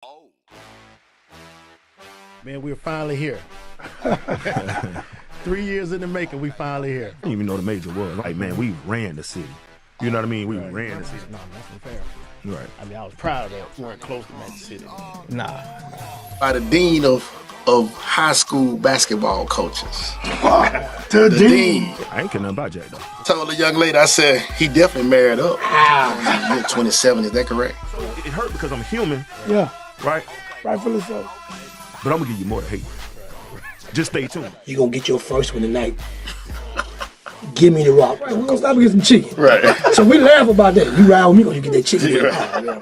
Oh. Man, we're finally here. 3 years in the making, we finally here. I didn't even know the major was. Like, man, we ran the city. You know what I mean? We ran the city. No, that's unfair. Right. I mean, I was proud of that. We weren't close to Magic City. Nah. By the dean of high school basketball coaches. The dean. I ain't care nothing about Jack, though. Told the young lady, I said, he definitely married up. You're 27, is that correct? It hurt because I'm human, Yeah, right? rightfully so. But I'm going to give you more to hate. Just stay tuned. You gonna get your first one tonight. Give me the rock. Right, we're gonna stop and get some chicken. Right. So we laugh about that. You ride with me, gonna get that chicken. Yeah.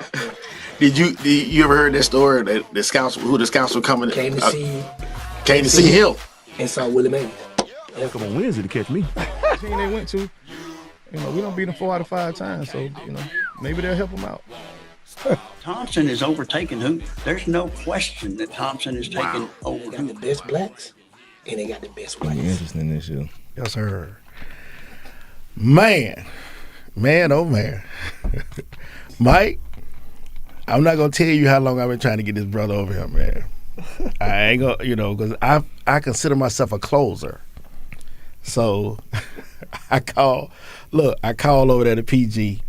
Did you ever heard that story that the scouts were coming? Came to see him. and saw Willie Mays. Come on Wednesday to catch me. The team they went to, we don't beat them 4 out of 5 times, so, maybe they'll help them out. Thompson is overtaking who? There's no question that Thompson is taking over They got who. the best blacks and they got the best whites. Interesting this year. Yes, sir. Man, oh man. Mike, I'm not gonna tell you how long I've been trying to get this brother over here, man. I ain't gonna, because I consider myself a closer. So I call over there to PG.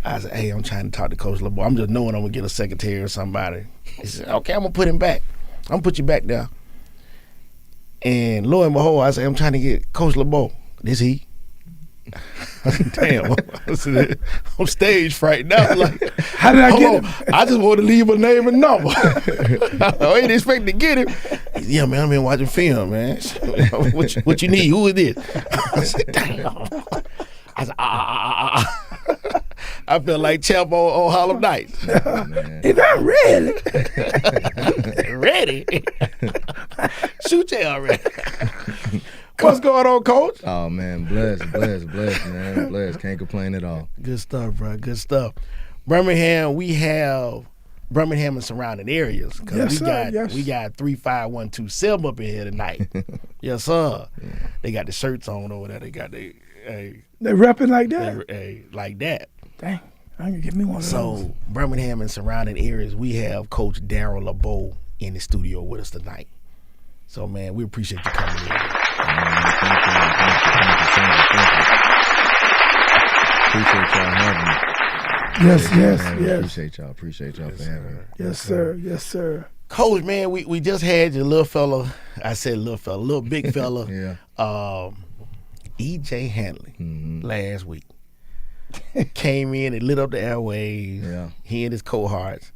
I said, hey, I'm trying to talk to Coach LeBeaux. I'm just knowing I'm going to get a secretary or somebody. He said, okay, I'm going to put him back. I'm going to put you back there. And lo and behold, I said, I'm trying to get Coach LeBeaux. This he? I said, damn. I said, I'm stage fright now. Like, How did I get him? I just want to leave a name and number. I ain't expecting to get him. He said, yeah, man, I've been watching film, man. What you need? Who is this? I said, damn. I said, I feel like Champ on Harlem Nights. If I'm ready. Ready? Shoot you already. What's going on, Coach? Oh man, blessed, man. Blessed. Can't complain at all. Good stuff, bro. Good stuff. Birmingham, we have Birmingham and surrounding areas. Yes, sir. We got 3512 Selm up in here tonight. Yes, sir. Yeah. They got the shirts on over there. They got the They repping like that? like that. Dang, I can get me one of those. So Birmingham and surrounding areas, we have Coach Darrell LeBeaux in the studio with us tonight. So man, we appreciate you coming in. Thank you. Appreciate y'all having me. Yes. Appreciate y'all for having me. Yes, sir. Coach, man, we just had your little fella. I said little fella, little big fella. Yeah. E.J. Hanley last week came in and lit up the airwaves. Yeah. He and his cohorts.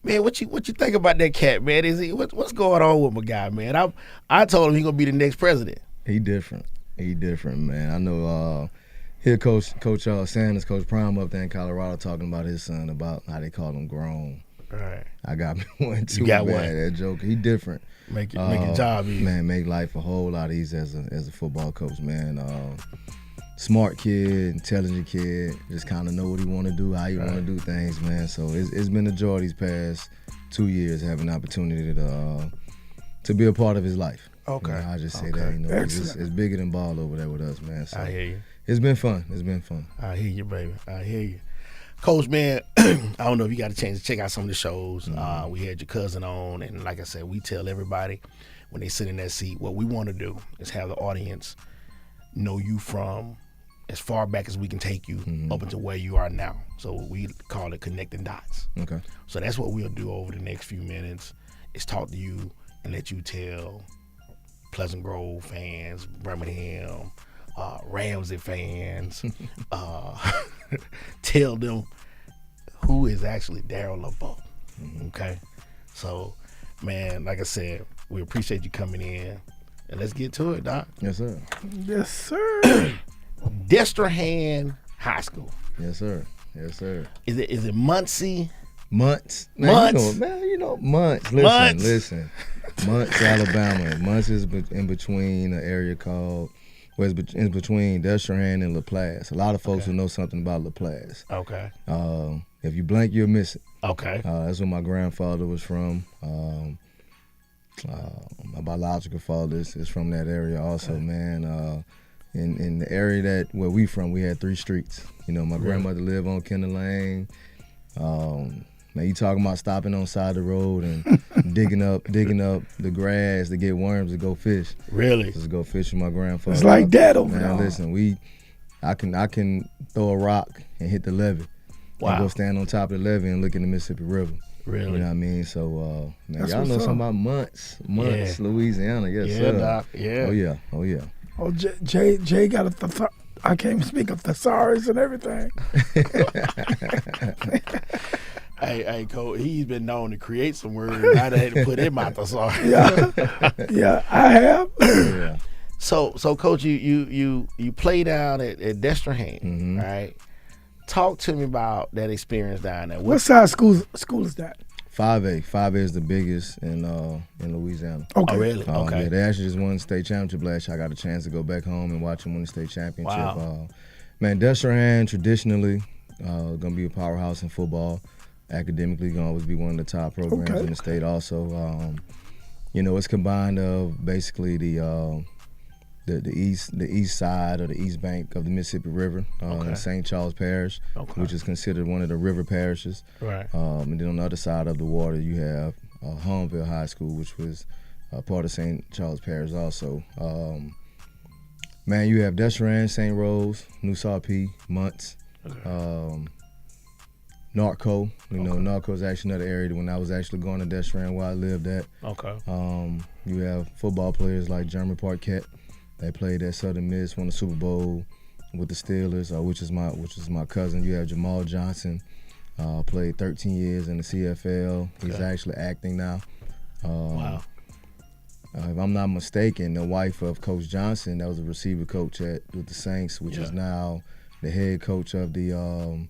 Man, what you think about that cat, man? What's going on with my guy, man? I told him he gonna be the next president. He different, man. I know. Hear Coach Sanders, Coach Prime up there in Colorado talking about his son, about how they call him grown. Right. I got me one too. You got man. one. That joke. He different. Make your job easy. Man, make life a whole lot easier as a football coach, man. Smart kid, intelligent kid, just kind of know what he want to do, how he want to do things, man. So it's been a joy these past 2 years having the opportunity to be a part of his life. Okay. I just say that, it's bigger than ball over there with us, man. So I hear you. It's been fun. I hear you, baby. I hear you. Coach, man, I don't know if you got a chance to check out some of the shows. We had your cousin on, and like I said, we tell everybody when they sit in that seat, what we want to do is have the audience know you from as far back as we can take you up until where you are now. So we call it connecting dots. Okay. So that's what we'll do over the next few minutes is talk to you and let you tell Pleasant Grove fans, Birmingham, Ramsey fans, tell them who is actually Darrell LeBeaux. Okay? So, man, like I said, we appreciate you coming in. And let's get to it, Doc. Yes, sir. Yes, sir. Destrehan High School. Yes, sir. Is it Muncie? Months. Months. Months. Listen. Months, Alabama. Months is in between an area called, it's in between Destrehan and LaPlace. A lot of folks will know something about LaPlace. Okay. If you blink, you'll miss it. Okay. That's where my grandfather was from. My biological father is from that area also, man. In the area where we from, we had 3 streets. My grandmother lived on Kendall Lane. Man, you talking about stopping on side of the road and digging up the grass to get worms to go fish. Really? Just go fish with my grandfather. It's like that over there. Man, listen, I can throw a rock and hit the levee. Wow. And go stand on top of the levee and look in the Mississippi River. Really? You know what I mean? So, man, That's y'all what's know up. something about months, Yeah. Louisiana. Yes, Yeah, sir. Doc. Yeah. Oh, yeah. Oh, Jay got I can't even speak of thesaurus and everything. Hey, Coach, he's been known to create some words I had to put in my thesaurus. Yeah, I have. Yeah. So, Coach, you play down at Destrehan, right? Talk to me about that experience down there. What size school is that? 5A. 5A is the biggest in Louisiana. Okay. Oh, really? Okay. Yeah, they actually just won the state championship last year. I got a chance to go back home and watch them win the state championship. Wow. Man, Destrehan traditionally gonna be a powerhouse in football. Academically, gonna always be one of the top programs in the state. Also, it's combined of basically the east side or the east bank of the Mississippi River, in St. Charles Parish, which is considered one of the river parishes. Right. And then on the other side of the water, you have Holmville High School, which was part of St. Charles Parish also. Man, you have Destrehan, St. Rose, New Sarpy, Muntz, Narco. Narco is actually another area when I was actually going to Destrehan where I lived at. Okay. You have football players like Jeremy Parquette. They played at Southern Miss, won the Super Bowl with the Steelers, which is my cousin. You have Jamal Johnson, played 13 years in the CFL. He's actually acting now. Wow. If I'm not mistaken, the wife of Coach Johnson, that was a receiver coach with the Saints, which is now the head coach of the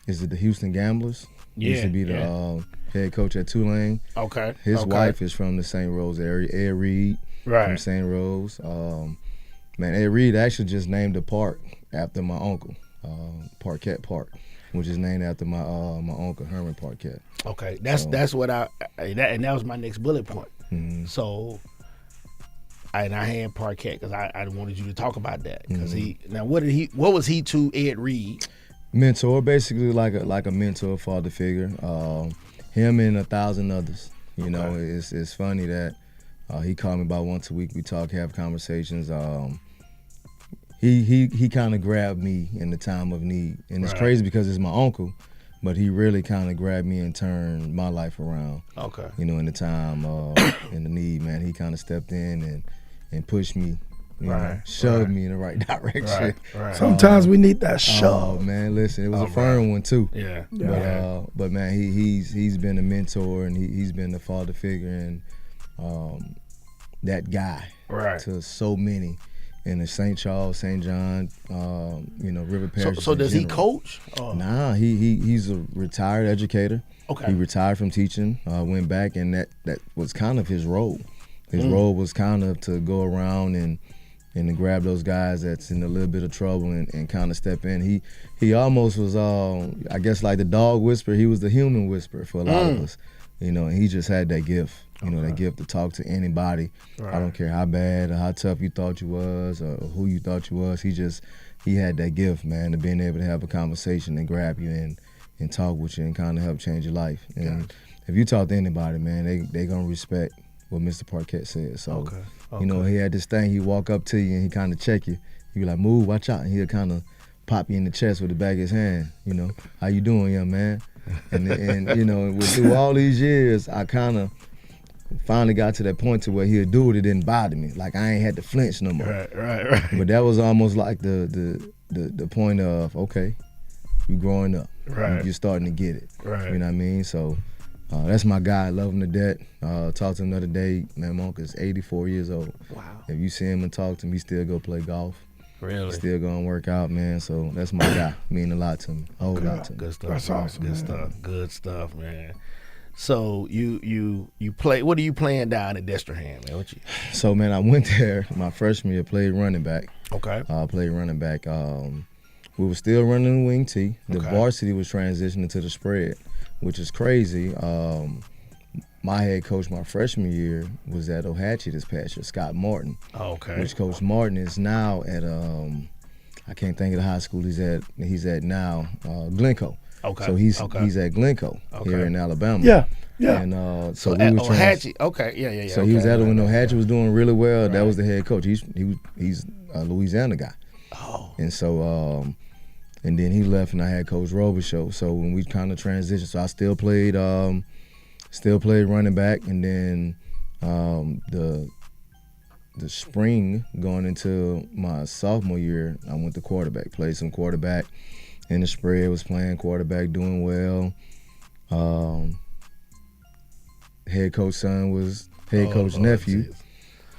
is it the Houston Gamblers? Yeah. Used to be the head coach at Tulane. Okay. His wife is from the St. Rose area. Ed Reed from St. Rose. Man, Ed Reed actually just named a park after my uncle, Parquette Park, which is named after my uncle Herman Parquette. Okay. That's what and that was my next bullet point. Mm-hmm. So, I had Parquette because I wanted you to talk about that because what was he to Ed Reed? Mentor, basically like a mentor, father figure. Him and 1,000 others. It's funny that he called me about once a week. We talk, have conversations. He kind of grabbed me in the time of need, and it's crazy because it's my uncle, but he really kind of grabbed me and turned my life around. Okay. In the time in the need, man, he kind of stepped in and pushed me. Shoved me in the right direction. Right. Sometimes we need that shove. Oh man, listen, it was a firm one too. Yeah. But man, he's been a mentor and he's been the father figure and that guy to so many in the St. Charles, St. John, River Parish. So does he coach? Nah, he's a retired educator. Okay. He retired from teaching, went back, and that was kind of his role. His role was kind of to go around and to grab those guys that's in a little bit of trouble and kind of step in. He almost was, I guess, like the dog whisperer. He was the human whisperer for a lot of us, and he just had that gift, that gift to talk to anybody. I don't care how bad or how tough you thought you was or who you thought you was. He had that gift, man, to being able to have a conversation and grab you and talk with you and kind of help change your life. And if you talk to anybody, man, they gonna respect what Mr. Parquette said. So, he had this thing. He'd walk up to you and he kind of check you. He'd be like, move, watch out. And he'll kind of pop you in the chest with the back of his hand. How you doing, young man? And through all these years, I kind of finally got to that point to where he'll do it. It didn't bother me. Like I ain't had to flinch no more. Right. But that was almost like the point of, okay, you growing up. Right. You're starting to get it. Right. You know what I mean? So that's my guy. I love him to death. Talked to him the other day. Man, my uncle's 84 years old. Wow. If you see him and talk to him, he still go play golf. Really? Still going to work out, man. So that's my guy. Mean a lot to me. A whole lot to me. Good stuff. That's awesome. Good stuff. Good stuff, man. So you play. What are you playing down at Destrehan, man? So man, I went there my freshman year. Played running back. Okay. Played running back. We were still running the wing T. The varsity was transitioning to the spread, which is crazy. My head coach my freshman year was at Ohatchee this past year, Scott Martin. Okay. Which Coach Martin is now at I can't think of the high school he's at now, Glencoe. Okay. So he's at Glencoe here in Alabama. Yeah. Yeah. And so we was Hatchie. Okay. Yeah. So he was at it when Hatchie was doing really well. Right. That was the head coach. He's a Louisiana guy. Oh. And so and then he left, and I had Coach Robichaux. So when we kind of transitioned, so I still played running back, and then the spring going into my sophomore year, I went to quarterback, played some quarterback in the spread, was playing quarterback, doing well. Head coach son was head coach nephew. Geez.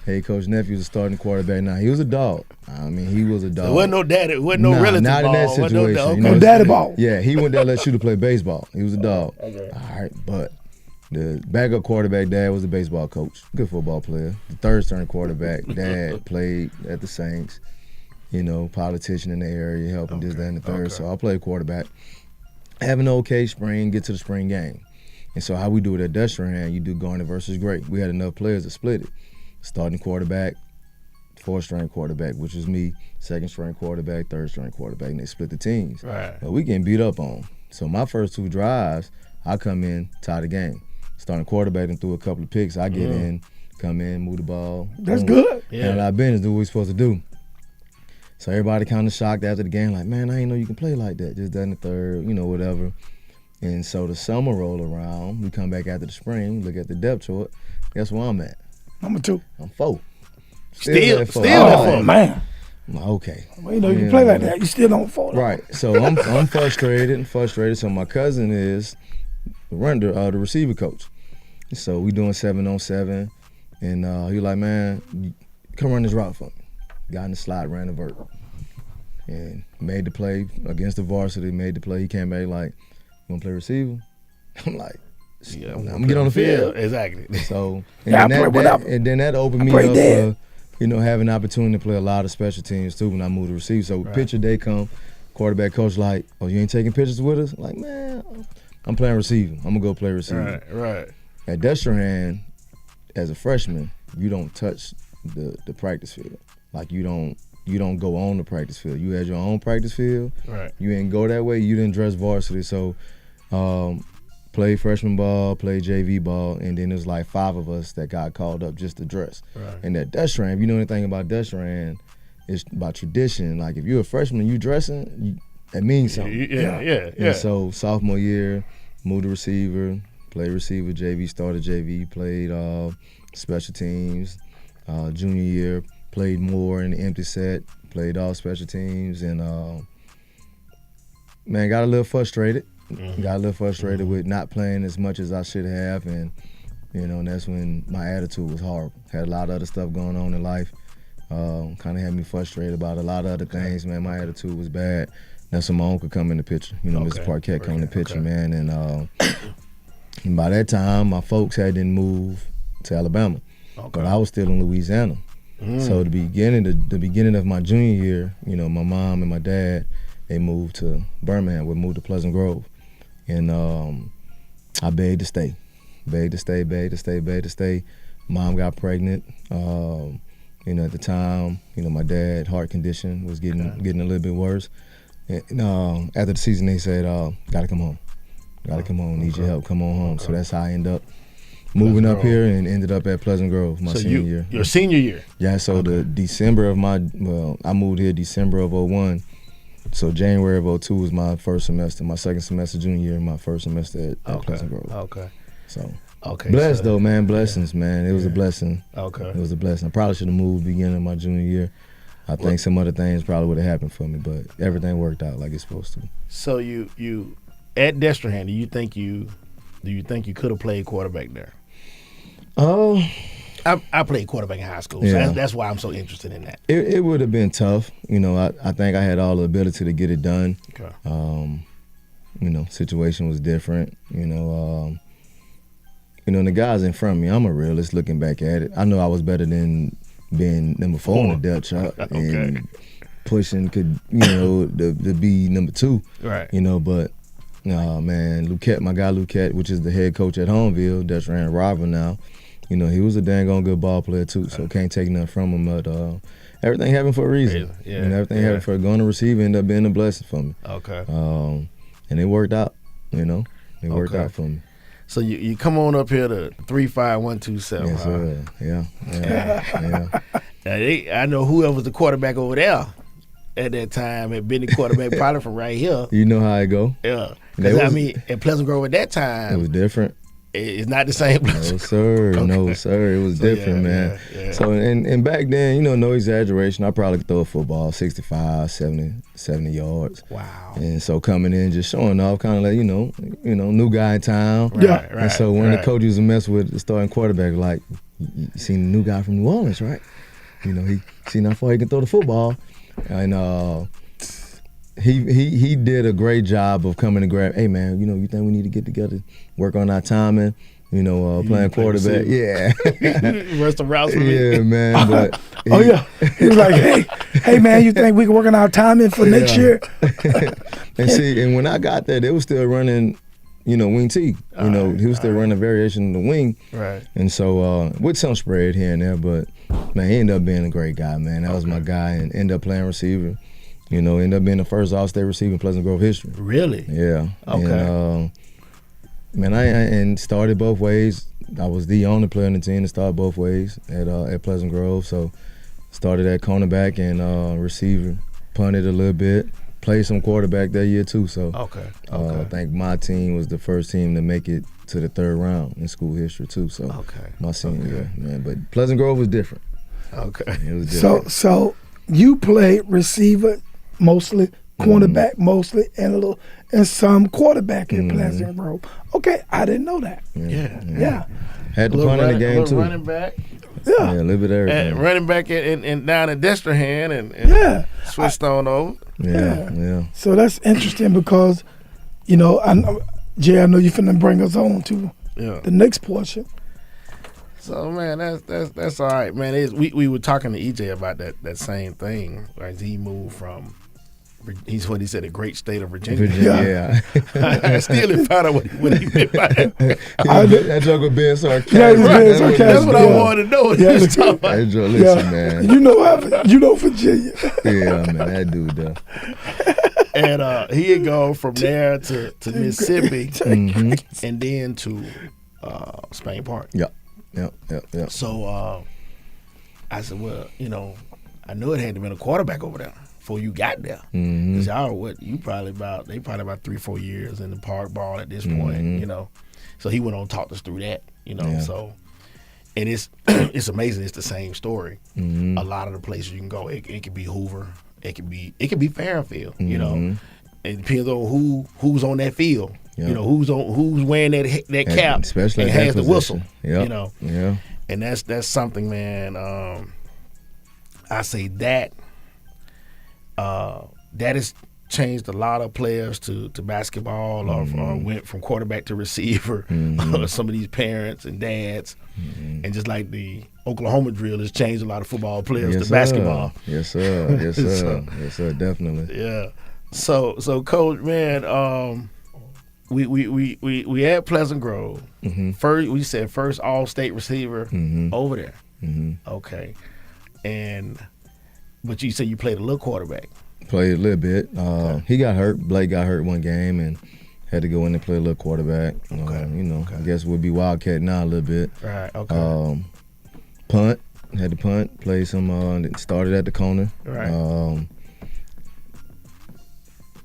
Head coach nephew was a starting quarterback. Now he was a dog. I mean, he was a dog. There wasn't no daddy. Wasn't no relative not ball. in that situation. No daddy ball. Yeah, he went there let shooter play baseball. He was a dog. Okay. All right, but the backup quarterback dad was a baseball coach, good football player. The third string quarterback dad played at the Saints. Politician in the area, helping this, that, and the third. So I played quarterback. Have an okay spring, get to the spring game. And so how we do it at Destrehan, you do Garnet versus Gray. We had enough players to split it. Starting quarterback, fourth-string quarterback, which was me, second-string quarterback, third-string quarterback, and they split the teams. Right. But we getting beat up on. So my first 2 drives, I come in, tie the game. Starting quarterback and threw a couple of picks. I get in, come in, move the ball. That's good. Yeah. And our business, do what we're supposed to do. So everybody kind of shocked after the game, like, man, I didn't know you can play like that. Just that in the third, whatever. And so the summer roll around, we come back after the spring, look at the depth chart. Guess where I'm at? Number 2. I'm 4. Still at 4. Oh, man. I'm like, okay. Well, you can play like that. You still don't fall. Right. So I'm frustrated. So my cousin is the receiver coach. So we doing 7-on-7, and he like, man, come run this route for me. Got in the slot, ran the vert, and made the play against the varsity. Made the play. He came back like, you want to play receiver? I'm like, yeah, I'm gonna get on the field. Exactly. So then that opened me up for having an opportunity to play a lot of special teams too when I moved to receiver. So picture day come, quarterback coach like, oh, you ain't taking pictures with us? I'm like, man, I'm playing receiver. I'm gonna go play receiver. Right. At Destrehan, as a freshman, you don't touch the practice field. Like you don't go on the practice field. You had your own practice field. Right. You ain't go that way. You didn't dress varsity. So play freshman ball, play JV ball, and then there's like 5 of us that got called up just to dress. Right. And at Destrehan, if you know anything about Destrehan, it's about tradition. Like if you're a freshman and you dressing, that means something. Yeah. And so sophomore year, moved to receiver, played receiver, JV, started JV, played special teams. Junior year, played more in the empty set, played all special teams, and got a little frustrated. Got a little frustrated with not playing as much as I should have, and and that's when my attitude was horrible. Had a lot of other stuff going on in life. Kind of had me frustrated about a lot of other things, man. My attitude was bad. That's when my uncle come in the picture. Mr. Parquette come in the picture, man. And by that time, my folks hadn't moved to Alabama, but I was still in Louisiana. So the beginning of my junior year, my mom and my dad, they moved to Birmingham. We moved to Pleasant Grove, and I begged to stay. Mom got pregnant. At the time, my dad heart condition was getting a little bit worse. And after the season, they said, "Gotta come home. Need your help. Come on home." So that's how I ended up moving up here and ended up at Pleasant Grove my senior year. Your senior year? Yeah. So the December of I moved here December of 01. So January of 02 was my first semester. My second semester junior year, my first semester at Pleasant Grove. Okay. So. Okay. Blessed though, man. Blessings, man. It was a blessing. Okay. It was a blessing. I probably should have moved beginning of my junior year. I think some other things probably would have happened for me, but everything worked out like it's supposed to. So you at Destrehan, do you think you could have played quarterback there? Oh, I played quarterback in high school, so that's why I'm so interested in that. It would have been tough. I think I had all the ability to get it done. Okay. Situation was different. The guys in front of me, I'm a realist looking back at it. I know I was better than being number 4 on the depth chart and pushing could, to be number 2. Right. But man, Luquette, my guy Luquette, which is the head coach at Homeville, that's ran rival now, he was a dang on good ball player too, so can't take nothing from him. But everything happened for a reason. Yeah. Everything happened for going to receiver ended up being a blessing for me. Okay. and it worked out. You know, it worked out for me. So you come on up here to 35127. Yes, sir. Yeah. Now I know whoever was the quarterback over there at that time had been the quarterback probably from right here. You know how it go. Yeah. Because I mean, at Pleasant Grove at that time, It was different. it's not the same. No, sir. Okay. No, sir. It was different, man. Yeah. So, and back then, you know, no exaggeration, I probably could throw a football 65, 70 yards. Wow. And so coming in, just showing off, kind of like, you know, new guy in town. Right, And so one of the coaches who messed with the starting quarterback, like, you seen the new guy from New Orleans, right? You know, he seen how far he can throw the football. And he did a great job of coming to grab, hey, man, you know, you think we need to get together, work on our timing, you know, playing quarterback. Yeah. Rest the routes for me. Yeah, man. But he was like, hey, man, you think we can work on our timing for next year? And see, and when I got there, they was still running, you know, wing T. You know, he was still running a variation of the wing. Right. And so with some spread here and there, but man, he ended up being a great guy, man. That was my guy, and ended up playing receiver. You know, ended up being the first All-State receiver in Pleasant Grove history. Really? Yeah. Okay. And, man, I started both ways. I was the only player on the team to start both ways at Pleasant Grove. So started at cornerback and receiver, punted a little bit, played some quarterback that year too. So I think my team was the first team to make it to the third round in school history too. So my senior year, man. But Pleasant Grove was different. Okay. It was different. So you played receiver mostly, cornerback mostly, and some quarterback in Pleasant Grove. Okay, I didn't know that. Yeah. Had to punt in the game too. Running back. Yeah. Yeah, a little bit of everything. Running back and down at Destrehan and switched on over. Yeah. So that's interesting because, you know, Jay, I know you're finna bring us on to the next portion. So man, that's all right, man. We were talking to EJ about that same thing. Right? He moved from he's what he said, a great state of Virginia. Yeah. I still didn't find out what he meant by that. That joke was being sarcastic. Yeah, he was being sarcastic. That's what I wanted to know. That joke, listen, man. You know Virginia. Yeah, man, that dude though. And he had gone from there to Mississippi and then to Spain Park. Yep. So I said, well, you know, I knew it had to been a quarterback over there before you got there. Because y'all were they probably about 3-4 years in the park ball at this point, you know. So he went on and talked us through that, you know. Yeah. So, and it's it's amazing. It's the same story. A lot of the places you can go, it could be Hoover, it could be Fairfield, you know. It depends on who's on that field. Yep. You know, who's wearing that cap, especially and at that has the whistle. Yep. You know, and that's something, man. I say that has changed a lot of players to basketball, or went from quarterback to receiver. Some of these parents and dads, and just like the Oklahoma drill has changed a lot of football players to basketball. Yes, sir. Yes, sir. Yes, sir. Definitely. Yeah. So Coach, man, we at Pleasant Grove. First, we said first All-State receiver over there. Okay, but you said you played a little quarterback. Played a little bit. He got hurt. Blake got hurt one game and had to go in and play a little quarterback. You know, I guess we'll be Wildcat now a little bit. Right. Okay. Punt. Had to punt. Played some. Started at the corner. Right.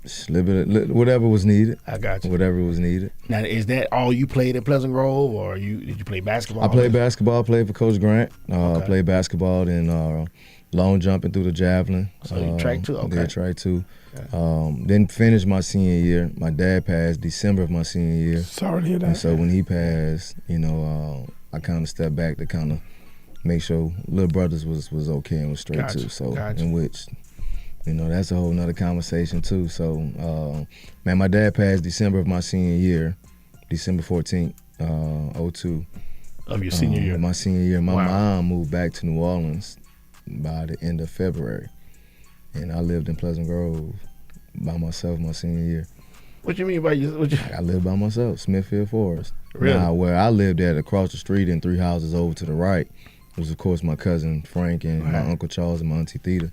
Just a little bit of, whatever was needed. I got you. Whatever was needed. Now, is that all you played at Pleasant Grove, or did you play basketball? I played basketball. Played for Coach Grant. Played basketball and long jumping through the javelin. So you track too? Okay. Did track too. Then finished my senior year. My dad passed December of my senior year. Sorry to hear that. And so when he passed, you know, I kind of stepped back to kind of make sure little brothers was okay and was straight too. So in which, you know, that's a whole nother conversation too. So, man, my dad passed December of my senior year, December 14th, 02. Of your senior year? My senior year. My mom moved back to New Orleans by the end of February. And I lived in Pleasant Grove by myself my senior year. What you mean by you? I lived by myself, Smithfield Forest. Really? Now, where I lived at across the street and 3 houses over to the right was, of course, my cousin Frank and my Uncle Charles and my Auntie Theta.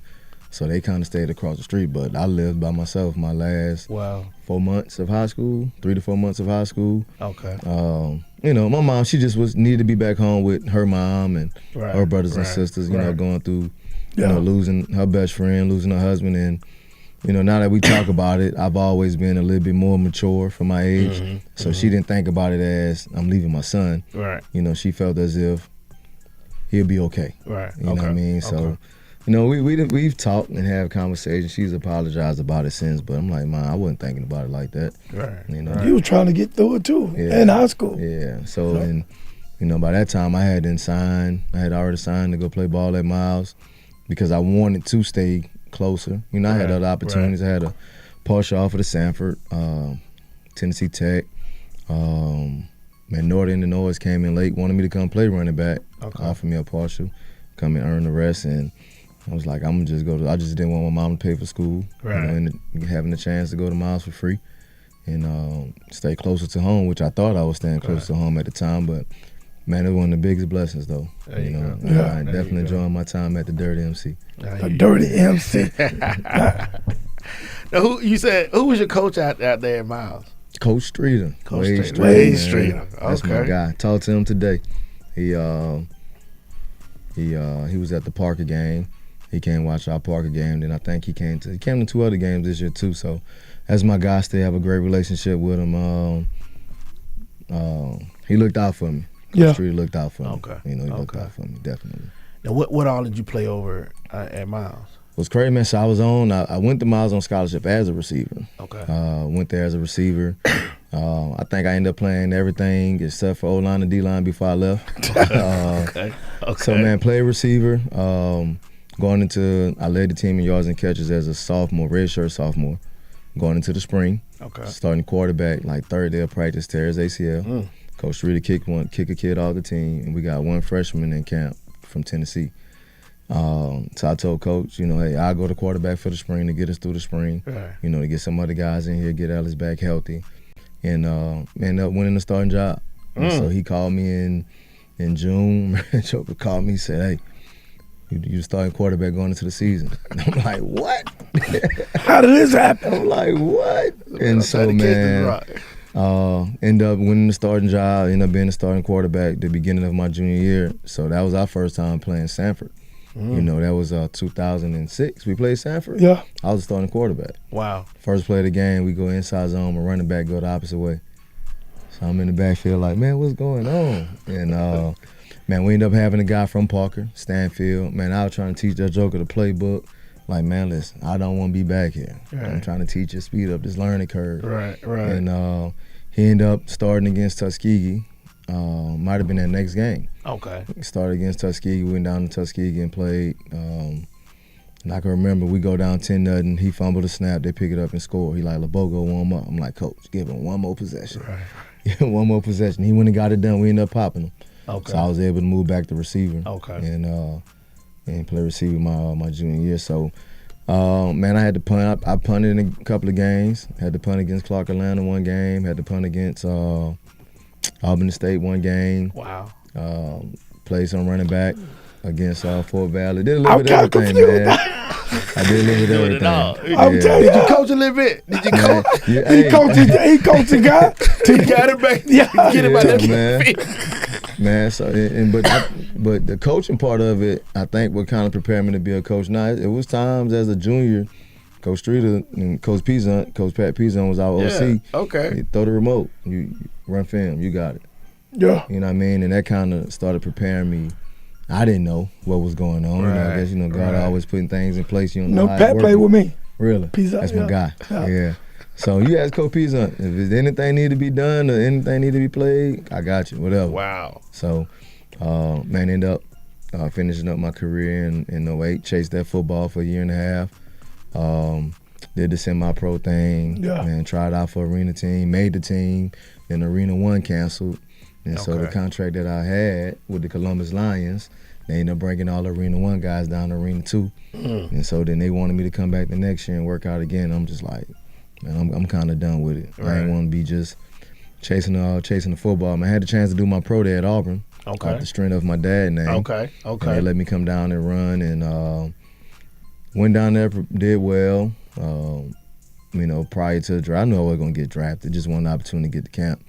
So they kind of stayed across the street, but I lived by myself my last 4 months of high school, 3 to 4 months of high school. Okay. You know, my mom, she just needed to be back home with her mom and her brothers and sisters, you know, going through, you know, losing her best friend, losing her husband. And, you know, now that we talk about it, I've always been a little bit more mature for my age. So she didn't think about it as I'm leaving my son. Right. You know, she felt as if he'll be okay. Right. You know what I mean? So, you know, we've talked and have conversations. She's apologized about it since, but I'm like, man, I wasn't thinking about it like that. Right. You know, You was trying to get through it too in high school. Yeah. So, and you know, by that time I had already signed to go play ball at Miles because I wanted to stay closer. You know, I had other opportunities. I had a partial offer to Sanford, Tennessee Tech. Northern Illinois came in late, wanted me to come play running back. Offered me a partial, come and earn the rest, and I was like, I'm gonna just go. I just didn't want my mom to pay for school, you know, and having the chance to go to Miles for free, and stay closer to home, which I thought I was staying closer to home at the time, but man, it was one of the biggest blessings though. You know, I definitely enjoying my time at the Dirty MC. The Dirty MC. Now, who was your coach out there at Miles? Coach Streeter. Wade Streeter. That's my guy. Talked to him today. He was at the Parker game. He came watch our Parker game. Then I think he came to 2 other games this year too. So that's my guy. Still have a great relationship with him. He looked out for me. Coach Streeter looked out for me. Okay. You know, he looked out for me, definitely. Now, what all did you play over at Miles? What's crazy, man, so I went to Miles on scholarship as a receiver. Okay. Went there as a receiver. I think I ended up playing everything except for O-line and D-line before I left. Okay. So, man, played receiver. Going into, I led the team in yards and catches as a sophomore, redshirt sophomore. Going into the spring. Okay. Starting quarterback, like third day of practice, tear his ACL. Coach really kick a kid off the team, and we got one freshman in camp from Tennessee. So I told Coach, you know, hey, I'll go to quarterback for the spring to get us through the spring. Right. You know, to get some other guys in here, get Alice back healthy, and ended up winning the starting job. And so he called me in June. Joker called me, said, hey, you the starting quarterback going into the season. And I'm like, what? How did this happen? I'm like, what? And so, man, ended up winning the starting job, ended up being the starting quarterback the beginning of my junior year. So that was our first time playing Sanford. You know, that was 2006. We played Sanford. Yeah. I was the starting quarterback. Wow. First play of the game, we go inside zone, my running back go the opposite way. So I'm in the backfield like, man, what's going on? And, man, we ended up having a guy from Parker, Stanfield. Man, I was trying to teach that joker the playbook. Like, man, listen, I don't want to be back here. Right. I'm trying to teach you, speed up this learning curve. Right. And he ended up starting against Tuskegee. Might have been that next game. Okay. Started against Tuskegee, went down to Tuskegee and played. And I can remember we go down 10-0. He fumbled a snap, they pick it up and score. He like, LeBeaux, go warm up. I'm like, Coach, give him one more possession. Right. Yeah, one more possession. He went and got it done. We ended up popping him. Okay. So I was able to move back to receiver. Okay. And play receiver my junior year. So, man, I had to punt. I punted in a couple of games. Had to punt against Clark Atlanta one game. Had to punt against Albany State one game. Wow. Played some running back against Fort Valley. Did a little bit of everything, man. I did a little bit of everything. I'm telling Did you coach a little bit? Did you coach? Yeah, He coached the guy. You got it back. Get it by that man. Man, so but the coaching part of it, I think, what kind of prepared me to be a coach. Now, it was times as a junior, Coach Streeter and Coach Pat Pizon was our OC. Okay. You throw the remote, you run film, you got it. Yeah. You know what I mean? And that kind of started preparing me. I didn't know what was going on. Right. I guess, God always putting things in place. You don't know No, how Pat it played works. with me. Really? Pizon, That's my guy. Yeah. So you ask Coach Pizon, if there's anything need to be done or anything need to be played, I got you, whatever. Wow. So, man, ended up finishing up my career in 08, chased that football for a year and a half. Did the semi-pro thing, man, tried out for arena team, made the team, then Arena 1 canceled. And so the contract that I had with the Columbus Lions, they ended up bringing all the Arena 1 guys down to Arena 2. And so then they wanted me to come back the next year and work out again. I'm just like, man, I'm kind of done with it. I ain't want to be just chasing the football. Man, I had the chance to do my pro day at Auburn. Off the strength of my dad's name. Okay. And they let me come down and run, and went down there, did well. You know, prior to the draft, I knew I was going to get drafted. Just wanted an opportunity to get to camp.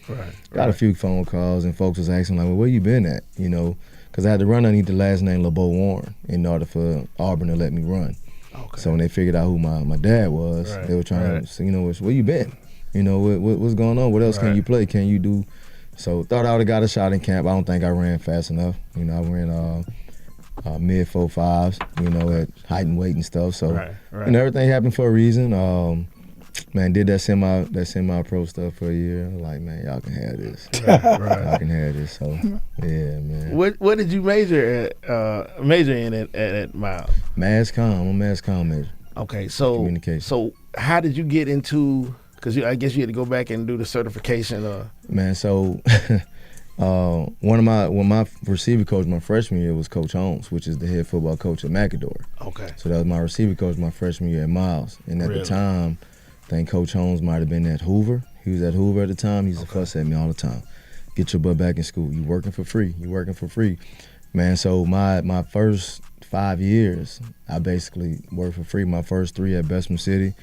Got a few phone calls, and folks was asking, like, well, where you been at? You know, because I had to run underneath the last name LeBeaux Warren in order for Auburn to let me run. So when they figured out who my dad was, they were trying to say, you know, where you been? You know, what's going on? What else can you play? Can you do? So thought I would have got a shot in camp. I don't think I ran fast enough. You know, I ran mid 4.5s, you know, at height and weight and stuff. So you know, everything happened for a reason. Man, did that semi pro stuff for a year. Like, man, y'all can have this. Y'all can have this. So yeah, man. What did you major in at Miles? Mass comm. I'm a mass comm major. Okay, so communication. So how did you get into? Because I guess you had to go back and do the certification. Man, so when my receiver coach my freshman year was Coach Holmes, which is the head football coach at McAdor. Okay. So that was my receiver coach my freshman year at Miles, and at the time, I think Coach Holmes might have been at Hoover. He was at Hoover at the time. He used to fuss at me all the time. Get your butt back in school. You working for free. You working for free. Man, so my first 5 years, I basically worked for free. My first 3 at Bessemer City.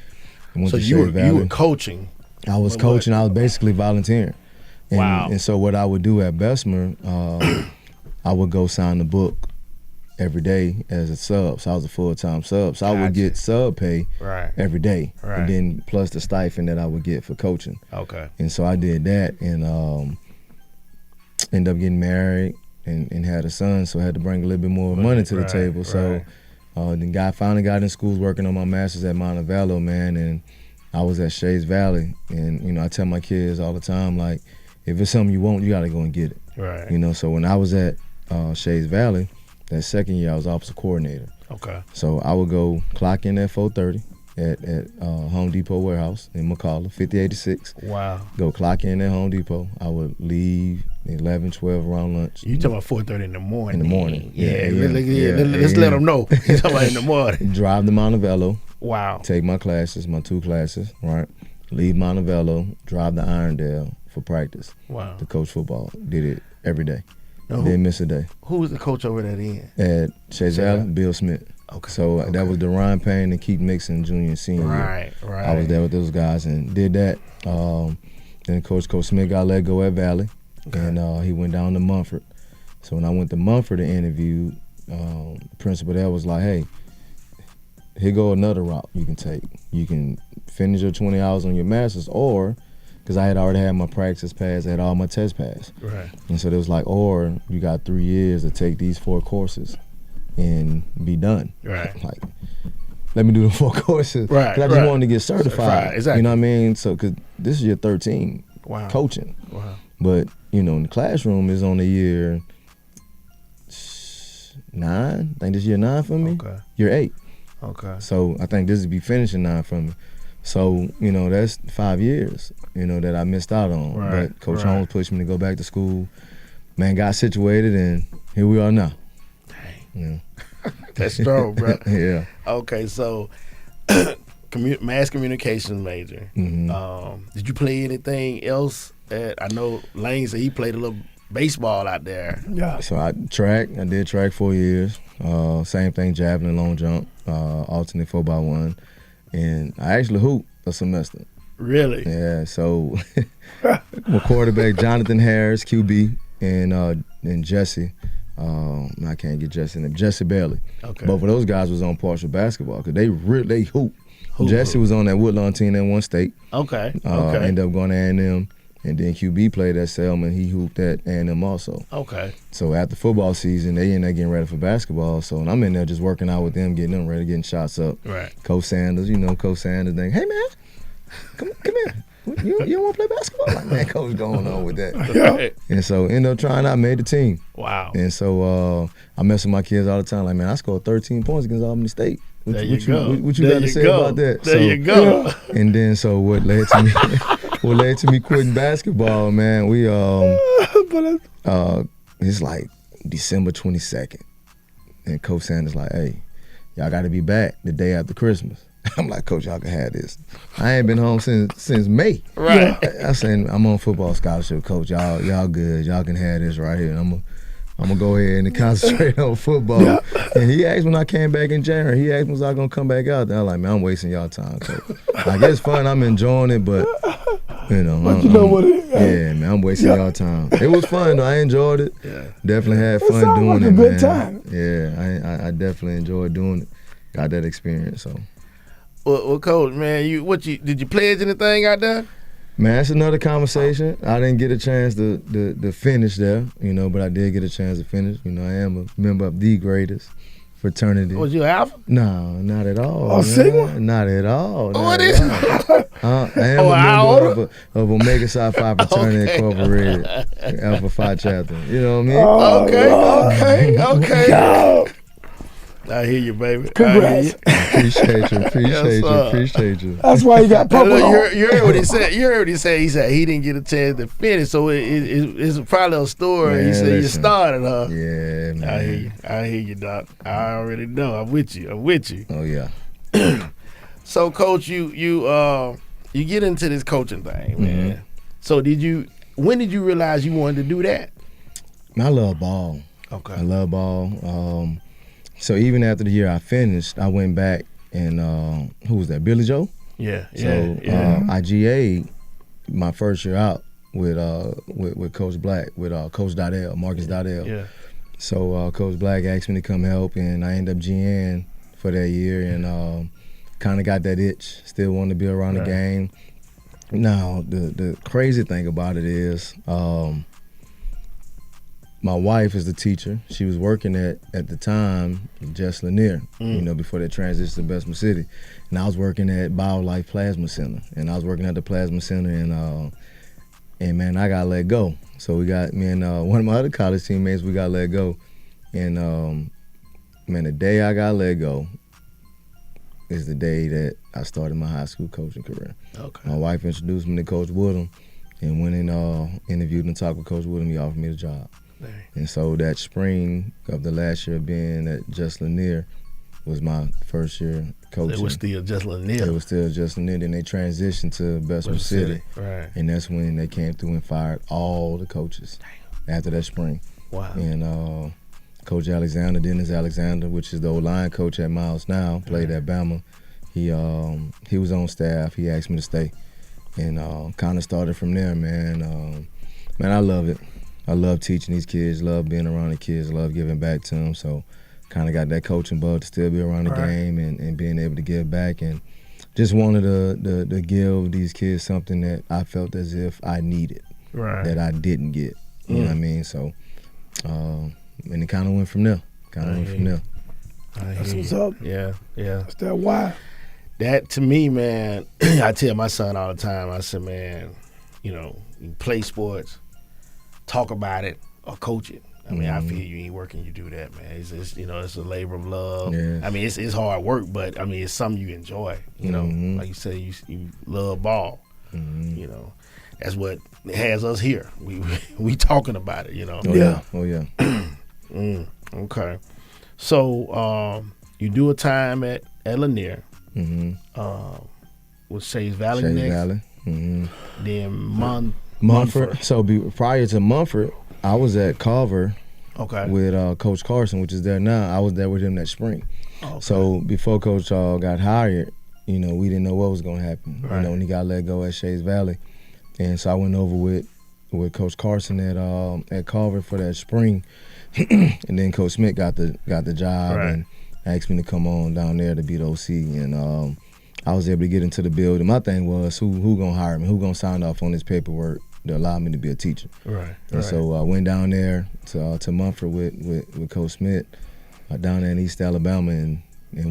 So you were coaching? I was coaching. I was basically volunteering. And, wow. And so what I would do at Bessemer, I would go sign the book every day as a sub. So I was a full-time sub. So I would get sub pay every day. And then plus the stipend that I would get for coaching. Okay. And so I did that and ended up getting married and had a son. So I had to bring a little bit more money to the table. So then finally got in school working on my master's at Montevallo, man. And I was at Shays Valley. And, you know, I tell my kids all the time, like, if it's something you want, you got to go and get it. Right. You know, so when I was at Shays Valley, that second year I was officer coordinator. Okay. So I would go clock in at 4:30 at Home Depot warehouse in McCalla, 5086. Wow. Go clock in at Home Depot. I would leave 11, 12 around lunch. You talking about 4:30 in the morning? In the morning. Let's let them know. You talking about in the morning? Drive to Montevallo. Wow. Take my classes, my 2 classes, right? Leave Montevallo, drive to Irondale for practice. Wow. To coach football. Did it every day. Didn't miss a day. Who was the coach over that end? At Shays Valley, Bill Smith. Okay. So that was Deron Payne and Keith Mixon junior and senior year. Right. I was there with those guys and did that. Then Coach Smith got let go at Valley, and he went down to Mumford. So when I went to Mumford to interview, the principal there was like, hey, here go another route you can take. You can finish your 20 hours on your master's, or, because I had already had my practice pass, I had all my tests passed. Right. And so it was like, or you got 3 years to take these 4 courses and be done. Right. Like, let me do the 4 courses. Right. Because I just wanted to get certified. Exactly. You know what I mean? So, because this is year 13 coaching. Wow. But, you know, in the classroom is on the year 9. I think this year 9 for me. Okay. Year 8. Okay. So I think this would be finishing 9 for me. So, you know, that's 5 years, you know, that I missed out on. Right. But Coach Holmes pushed me to go back to school. Man, got situated, and here we are now. Dang. Yeah. That's strong, bro. Yeah. Okay, so mass communications major. Mm-hmm. Did you play anything else? I know Lane said he played a little baseball out there. Yeah. So I did track 4 years. Same thing, javelin, long jump, alternate 4x1. And I actually hooped a semester. Really? Yeah, so my quarterback, Jonathan Harris, QB, and Jesse. I can't get Jesse name. Jesse Bailey. Okay. Both of those guys was on partial basketball because they hoop. Jesse was on that Woodlawn team at one state. Okay. Ended up going to A&M. And then QB played at Selma. He hooped at A&M also. Okay. So after football season, they ended up getting ready for basketball. So and I'm in there just working out with them, getting them ready, getting shots up. Right. Coach Sanders, Coach Sanders, hey man, come here. You don't want to play basketball? Like, man, Coach going on with that. Right. And so ended up trying out, made the team. Wow. And so I mess with my kids all the time. Like, man, I scored 13 points against Albany State. What you got to say about that? There you go. And then so what led to me quitting basketball, man, we it's like December 22nd. And Coach Sanders like, hey, y'all got to be back the day after Christmas. I'm like, Coach, y'all can have this. I ain't been home since May. Right. I said, I'm on football scholarship, Coach. Y'all good. Y'all can have this right here. And I'm gonna go ahead and concentrate on football. Yeah. And he asked when I came back in January. He asked me was I gonna come back out there. I'm like, man, I'm wasting y'all time. So, like, it's fun. I'm enjoying it, but you know, But you know what it is. yeah, man, I'm wasting y'all time. It was fun though. I enjoyed it. Yeah. Definitely had It fun sound doing like a it, good man. time. Yeah, I definitely enjoyed doing it. Got that experience. So, Well, Coach, man, did you pledge anything out there? man, that's another conversation. I didn't get a chance to finish there, you know, but I did get a chance to finish. You know, I am a member of the greatest fraternity. Was you alpha? No, not at all. Oh, man. Sigma? Not at all. What not is? at all. I am Oh, a iota? member of Omega Psi Phi Fraternity Okay. Incorporated, Alpha Phi chapter. You know what I mean? Oh, Okay, Lord. okay. Dog. I hear you, baby. Congrats. Appreciate you. Yes, sir. Appreciate you. That's why you got Now, purple look, on. you heard what he said. You heard what he said. He said he didn't get a chance to finish, so it's probably a story. Man, he said you listen. started, huh? Yeah, man. I hear you, Doc. I already know. I'm with you. Oh yeah. So, Coach, you get into this coaching thing, man. Mm-hmm. So when did you realize you wanted to do that? I love ball. Okay. I love ball. So even after the year I finished, I went back and who was that? Billy Joe. Yeah. So I GA'd my first year out with Coach Black, with Coach Darrell, Marcus Darrell. Yeah. So Coach Black asked me to come help, and I ended up GAing for that year, and kind of got that itch. Still wanted to be around the game. Now the crazy thing about it is, my wife is the teacher. She was working at the time, Jess Lanier, you know, before they transitioned to Bessemer City. And I was working at BioLife Plasma Center. And I was working at the Plasma Center, and man, I got let go. So we got, me and one of my other college teammates, we got let go. And man, the day I got let go is the day that I started my high school coaching career. Okay. My wife introduced me to Coach Woodham, and went and interviewed and talked with Coach Woodham. He offered me the job. Dang. And so that spring of the last year being at Just Lanier was my first year coaching. It was still just Lanier. It was still Just Lanier. Then they transitioned to Bessemer City. Right. And that's when they came through and fired all the coaches after that spring. Wow. And Coach Alexander, Dennis Alexander, which is the O-line coach at Miles now, played at Bama. He was on staff. He asked me to stay. And kind of started from there, man. Man, I love it. I love teaching these kids, love being around the kids, love giving back to them. So kind of got that coaching bug to still be around the game and being able to give back. And just wanted to give these kids something that I felt as if I needed, that I didn't get. You know what I mean? So, and it kind of went from there. That's what's up. Yeah. That's that why. That, to me, man, I tell my son all the time, I said, man, you play sports, talk about it, or coach it. I mean, I feel you ain't working, you do that, man. It's just, it's a labor of love. Yeah. I mean, it's hard work, but I mean, it's something you enjoy. Like you say, you love ball. That's what has us here. We talking about it. Oh yeah. Okay. So you do a time at Lanier. With Shays Valley next. Valley. Then Munford. So prior to Munford, I was at Culver with Coach Carson, which is there now. I was there with him that spring. Okay. So before Coach got hired, we didn't know what was going to happen. Right. When he got let go at Shays Valley. And so I went over with Coach Carson at Culver for that spring. And then Coach Smith got the job and asked me to come on down there to be the OC. And I was able to get into the building. My thing was who gonna hire me? Who gonna sign off on this paperwork to allow me to be a teacher? Right. And so I went down there to Munford with Coach Smith down there in East Alabama and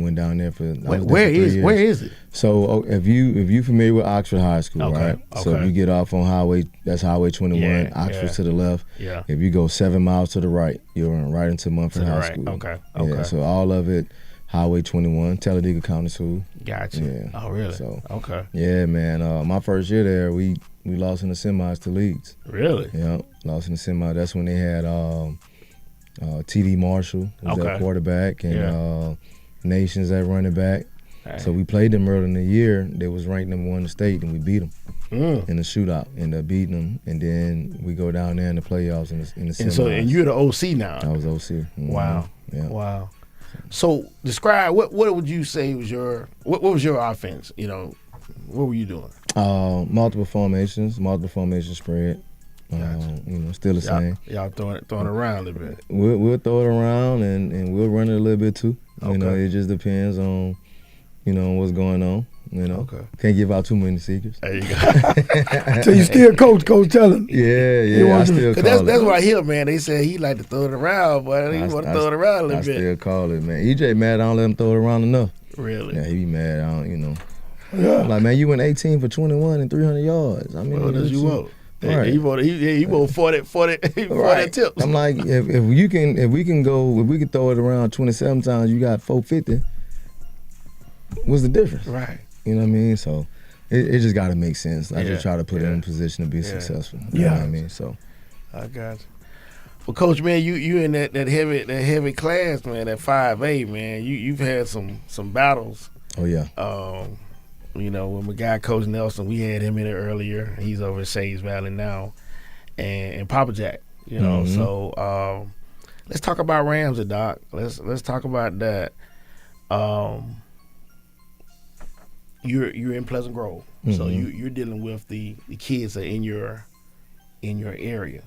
went down there for where is it? So if you familiar with Oxford High School, right? So if you get off on that's Highway 21, Oxford to the left. Yeah. If you go 7 miles to the right, you're right into Munford High School. Okay. Yeah, so all of it, Highway 21, Talladega County School. Gotcha. Yeah. Oh, really? So okay. Yeah, man. My first year there, we lost in the semis to Leeds. Really? Yeah, lost in the semis. That's when they had T.D. Marshall was their quarterback and Nations at running back. So we played them early in the year. They was ranked number 1 in the state, and we beat them in the shootout. Ended up beating them, and then we go down there in the playoffs in the semis. And you're the OC now. I was OC. Wow. Yeah. Wow. So describe what would you say was your what was your offense? You know, what were you doing? Multiple formation spread. Gotcha. You know, still the same. Y'all throwing it around a little bit. We'll throw it around and we'll run it a little bit too. Okay. You know, it just depends on, you know, what's going on. You know, can't give out too many secrets. There you go. So you still coach? Coach, tell him. Yeah, I still call it. That's what I hear, man. They say he like to throw it around, but he want to throw it around a little bit. I still call it, man. EJ mad I don't let him throw it around enough. Really? Yeah, he be mad. I don't, you know. Yeah. I'm like, man, you went 18 for 21 and 300 yards. I mean, Well, that's you want. Right. He want 40 right. tips. I'm like, if we can throw it around 27 times, you got 450. What's the difference? Right. You know what I mean? So it just got to make sense. I just try to put it in a position to be successful. You know what I mean? So I got you. Well, Coach, man, you in that heavy class, man, that 5A, man. You've had some battles. Oh yeah. You know, with my guy Coach Nelson, we had him in it earlier. He's over at Shades Valley now, and Papa Jack. You know, so let's talk about Ramsey, Doc. Let's talk about that. You're in Pleasant Grove, so you're dealing with the kids that are in your area.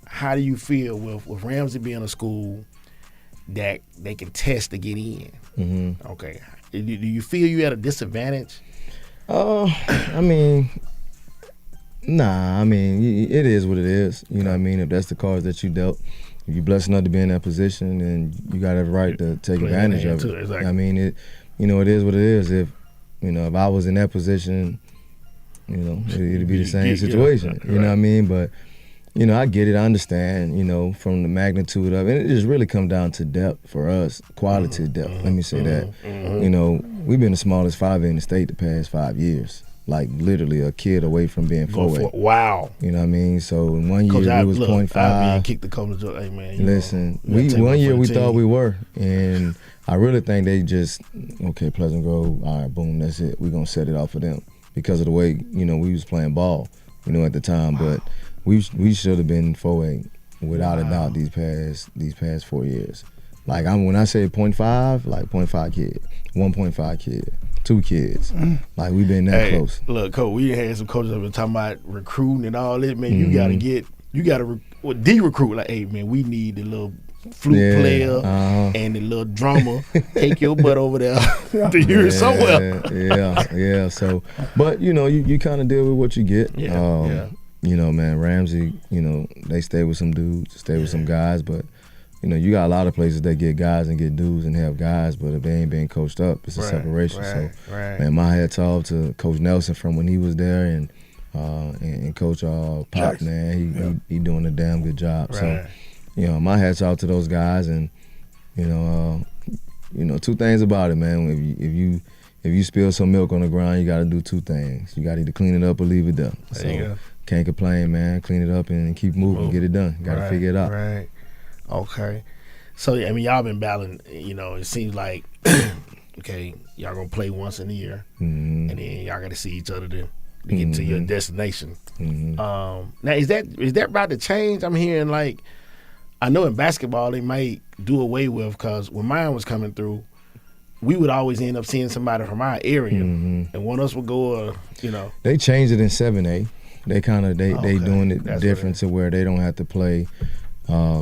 How do you feel with Ramsey being a school that they can test to get in? Okay, do you feel you at a disadvantage? I mean, nah. I mean, it is what it is. You know what I mean? If that's the cards that you dealt, if you're blessed enough to be in that position, then you got every right to take advantage of it. Exactly. I mean, it is what it is. If I was in that position, you know, it'd be the same situation. You know what I mean? But you know, I get it. I understand. You know, from the magnitude of it, it just really come down to depth for us, quality depth. Let me say that. You know, we've been the smallest 5A in the state the past 5 years. Like literally a kid away from being 4A. Wow. You know what I mean? So in one year we was 0.5. Kick the coach. Hey man. Listen, one year we thought we were, and I really think they just Pleasant Grove. All right, boom, that's it. We're gonna set it off for them because of the way we was playing ball, at the time. Wow. But we should have been 4A without a doubt these past 4 years. Like when I say 0.5, like 0.5 kid, 1.5 kid. 2 kids. Like we've been that close. Look, Coach, we had some coaches that been talking about recruiting and all this. Man, you gotta de-recruit. Like, hey man, we need the little flute player and the little drummer. Take your butt over there to hear it somewhere. Yeah. So, but you kind of deal with what you get. Man, Ramsey, they stay with some dudes, stay with some guys, but you got a lot of places that get guys and get dudes and have guys, but if they ain't being coached up, it's a separation. Man, my hat's off to Coach Nelson from when he was there, and Coach Pop, man, he doing a damn good job. So, my hat's off to those guys, and 2 things about it, man. If you spill some milk on the ground, you got to do 2 things. You got to either clean it up or leave it there. There you go. Can't complain, man. Clean it up and keep moving, get it done. Got to figure it out. Right. Okay. So, I mean, y'all been battling, it seems like, y'all going to play once in a year, and then y'all got to see each other to get to your destination. Now, is that about to change? I'm hearing, I know in basketball they might do away with, because when mine was coming through, we would always end up seeing somebody from our area, and one of us would go, They changed it in 7A. They doing it different to where they don't have to play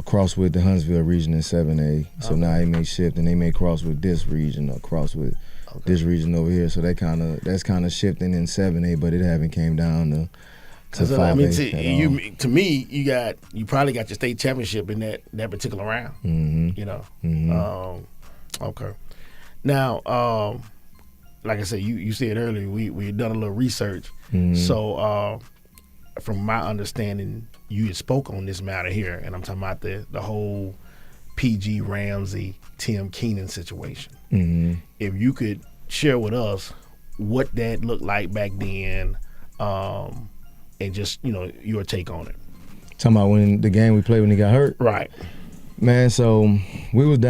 cross with the Huntsville region in 7A. So now they may shift and they may cross with this region or cross with this region over here. So that's kind of shifting in 7A, but it haven't came down to 5A. I mean, to me, you probably got your state championship in that particular round. Okay. Now, like I said, you said earlier, we had done a little research. So from my understanding, you had spoke on this matter here, and I'm talking about the whole PG Ramsey, Tim Keenan situation. If you could share with us what that looked like back then, and just your take on it. Talking about when the game we played when he got hurt, right? Man, so we was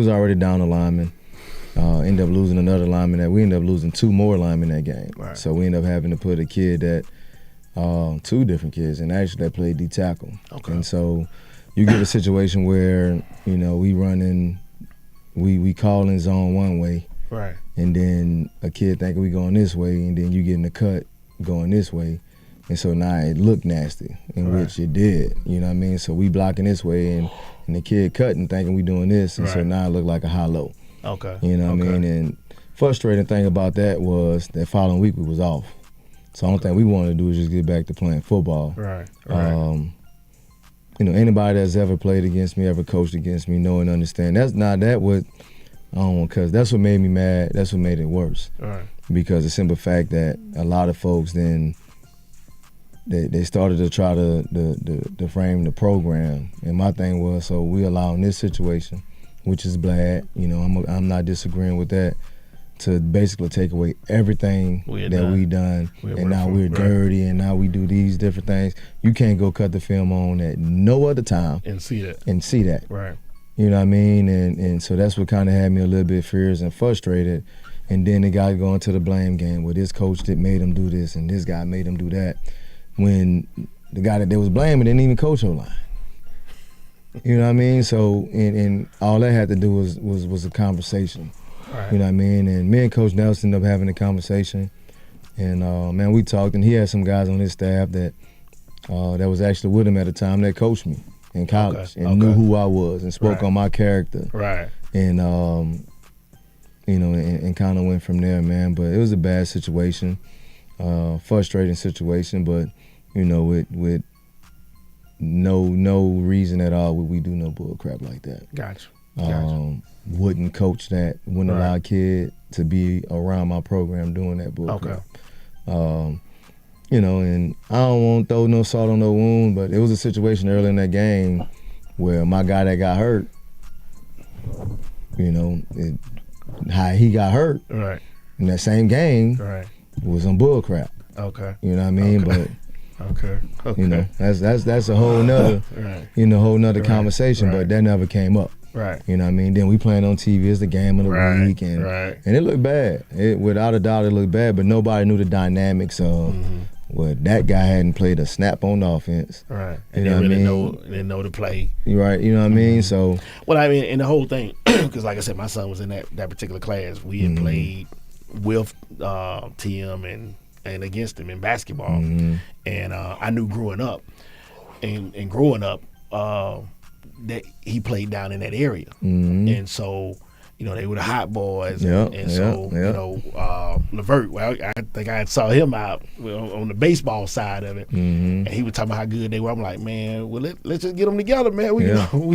already down a lineman. Ended up losing another lineman. We ended up losing 2 more linemen that game. Right. So we ended up having to put a kid that, 2 different kids, and actually that played D tackle. Okay. And so you get a situation where, we call in zone one way. Right. And then a kid thinking we going this way, and then you get in the cut going this way. And so now it looked nasty, in which it did. You know what I mean? So we blocking this way, and the kid cutting thinking we doing this, and so now it looked like a high-low. Okay. You know what I mean? And frustrating thing about that was that following week we was off. So the only thing we wanted to do is just get back to playing football. Right. Anybody that's ever played against me, ever coached against me, know and understand. Because that's what made me mad. That's what made it worse. Right. Because the simple fact that a lot of folks then they started to try to frame the program, and my thing was, so we allow in this situation, which is bad. I'm not disagreeing with that, to basically take away everything we done, and now we're dirty, and now we do these different things. You can't go cut the film on at no other time and see that. Right. You know what I mean? And so that's what kind of had me a little bit furious and frustrated. And then the guy going to the blame game where this coach that made him do this and this guy made him do that, when the guy that they was blaming didn't even coach O-line. You know what I mean? So and all that had to do was a conversation. Right. You know what I mean? And me and Coach Nelson ended up having a conversation. And we talked, and he had some guys on his staff that was actually with him at the time that coached me in college and knew who I was and spoke on my character. Right. And and kind of went from there, man. But it was a bad situation, frustrating situation. But with no reason at all would we do no bull crap like that. Gotcha. Wouldn't coach that. Wouldn't allow a kid to be around my program doing that bull crap. And I don't want to throw no salt on no wound, but it was a situation early in that game where my guy that got hurt, how he got hurt in that same game was on bull crap. Okay. You know what I mean? Okay. But that's a whole nother whole nother conversation, but that never came up. Right. You know what I mean? Then we playing on TV. It's the game of the week. And it looked bad. Without a doubt, it looked bad, but nobody knew the dynamics of that guy hadn't played a snap on offense. Right. And they didn't know the play. Right. You know what I mean? So. Well, I mean, and the whole thing, because like I said, my son was in that particular class. We had played with Tim and against him in basketball. And I knew growing up, that he played down in that area. And so, they were the hot boys. Levert, well, I think I saw him out on the baseball side of it. And he was talking about how good they were. I'm like, man, well, let's just get them together, man. We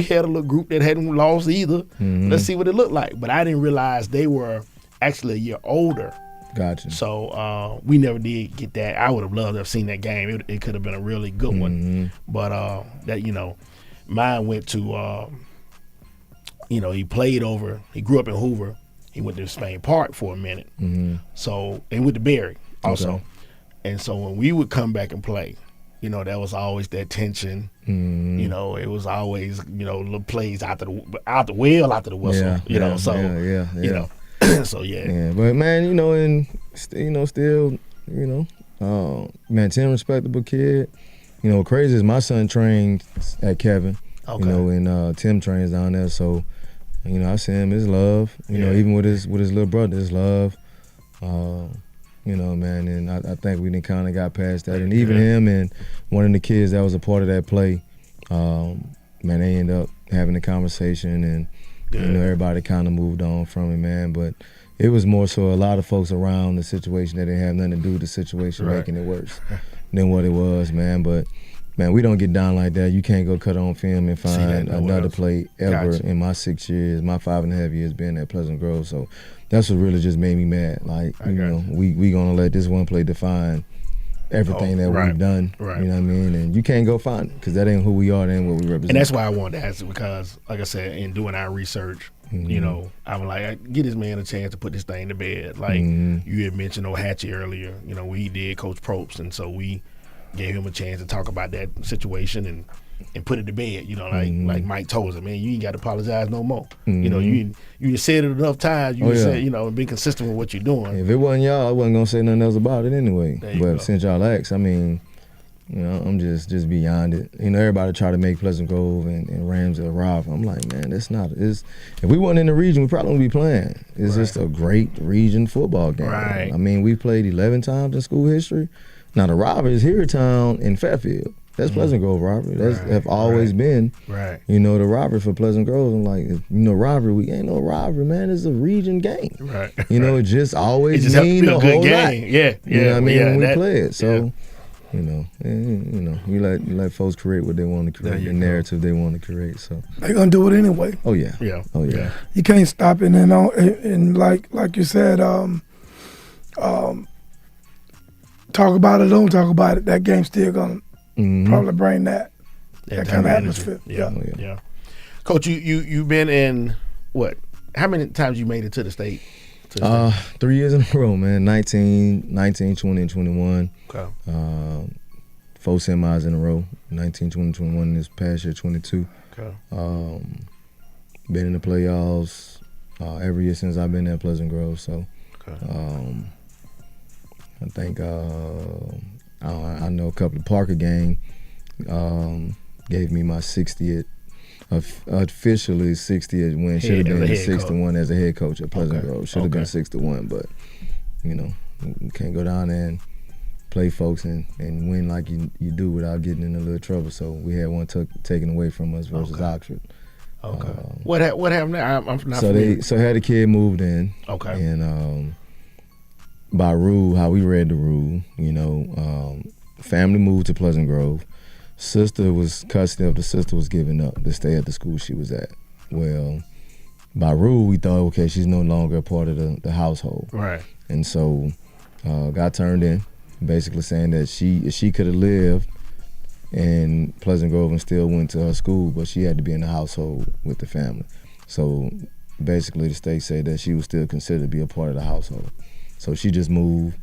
had a little group that hadn't lost either. Let's see what it looked like. But I didn't realize they were actually a year older. Gotcha. So we never did get that. I would have loved to have seen that game. It could have been a really good one. But mine went to, he played over. He grew up in Hoover. He went to Spain Park for a minute. So, and went to Berry also. Okay. And so when we would come back and play, that was always that tension. It was always, little plays out the whistle. So yeah. But man, still, man, Tim respectable kid. Crazy is my son trained at Kevin. Okay. And Tim trains down there, so I see him. His love, even with his little brother, his love. Man, and I think we done kind of got past that. And even him and one of the kids that was a part of that play, man, they end up having a conversation, and everybody kind of moved on from it, man. But it was more so a lot of folks around the situation that didn't have nothing to do with the situation making it worse than what it was, man. But man, we don't get down like that. You can't go cut on film and find another play ever in my 6 years, my 5.5 years being at Pleasant Grove. So that's what really just made me mad. Like, we gonna let this one play define everything that we've done. Right. You know what I mean? And you can't go find it, because that ain't who we are, that ain't what we represent. And that's why I wanted to ask it, because, like I said, in doing our research, I was like, get this man a chance to put this thing to bed. Like you had mentioned Hatchie earlier. We did Coach Probst, and so we gave him a chance to talk about that situation and put it to bed. You know, like Mike told him, man, you ain't got to apologize no more. You know, you said it enough times. You said, you know, and be consistent with what you're doing. If it wasn't y'all, I wasn't gonna say nothing else about it anyway. There you But go. since y'all asked, I mean, you know, I'm just beyond it. You know, everybody try to make Pleasant Grove and Ramsey a rival. I'm like, man, that's not. If we weren't in the region, we probably wouldn't be playing. It's just a great region football game. Right. I mean, we played 11 times in school history. Now the rivalry is Town in Fairfield. That's Pleasant Grove rivalry. That's have always been. Right. You know, the rivalry for Pleasant Grove. I'm like, you know, rivalry. We ain't no rivalry, man. It's a region game. Right. You know, it just always It just mean have a to be a whole good lot. game. Yeah. You know what I mean? Yeah, When we that- play it. So. yeah. You let folks create what they want to create, the narrative they want to create. So They're gonna do it anyway. oh yeah, Yeah. oh yeah. You can't stop it, and like you said, talk about it, don't talk about it. That game's still gonna probably bring that That kind of energy. atmosphere. Yeah. Oh, yeah. Yeah. Coach, you've been in what? How many times you made it to the state? 3 years in a row, man. 19, 20, and 21. Okay. 4 semis in a row. 19, 20, 21. This past year, 22. Okay. Been in the playoffs every year since I've been at Pleasant Grove. So Okay. I think I know a couple of Parker game gave me my 60th, officially 60th win. Should have Head as a been head 61 as a head coach at Pleasant Okay. Grove. Should have been Okay. 61, but you know, you can't go down there and play folks and win like you do without getting in a little trouble. So we had one taken away from us versus Oxford. Okay. What happened there? I'm not So familiar. had a kid moved in. Okay. And by rule, how we read the rule, you know, family moved to Pleasant Grove. Custody of the sister was given up to stay at the school she was at. Well, by rule, we thought, okay, she's no longer a part of the household. Right. And so got turned in, basically saying that she could have lived in Pleasant Grove and still went to her school, but she had to be in the household with the family. So basically the state said that she was still considered to be a part of the household. So she just moved,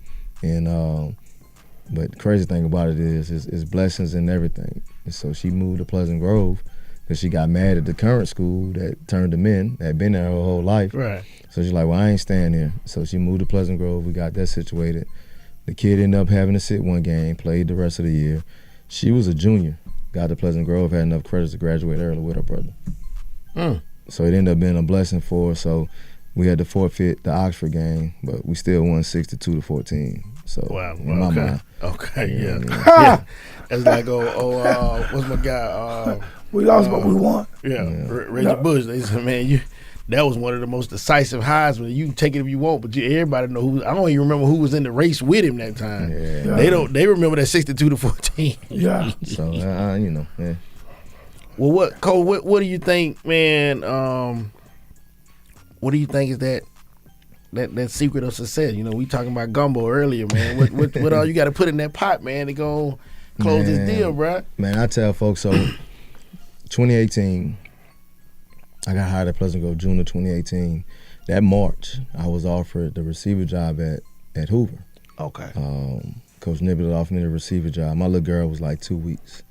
and but the crazy thing about it is blessings and everything. And so she moved to Pleasant Grove because she got mad at the current school that turned them in, that had been there her whole life. Right. So she's like, well, I ain't staying here. So she moved to Pleasant Grove. We got that situated. The kid ended up having to sit one game, played the rest of the year. She was a junior, got to Pleasant Grove, had enough credits to graduate early with her brother. So it ended up being a blessing for her. So we had to forfeit the Oxford game, but we still won 62-14. So Wow. in my mind. Okay. You know Yeah. what I mean? Yeah. That's like what's my guy? We lost, but we won. Reggie Bush. They said, man, that was one of the most decisive highs. When you can take it if you want, but everybody know who. I don't even remember who was in the race with him that time. Yeah. They don't. They remember that 62-14. Yeah. So you know, yeah. Well, Cole? What do you think, man? What do you think is that secret of success? You know, we talking about gumbo earlier, man. What all you got to put in that pot, man, to go close this deal, bruh? Man, I tell folks, so 2018, I got hired at Pleasant Grove June of 2018. That March, I was offered the receiver job at Hoover. Okay. Coach Niblett offered me the receiver job. My little girl was like 2 weeks.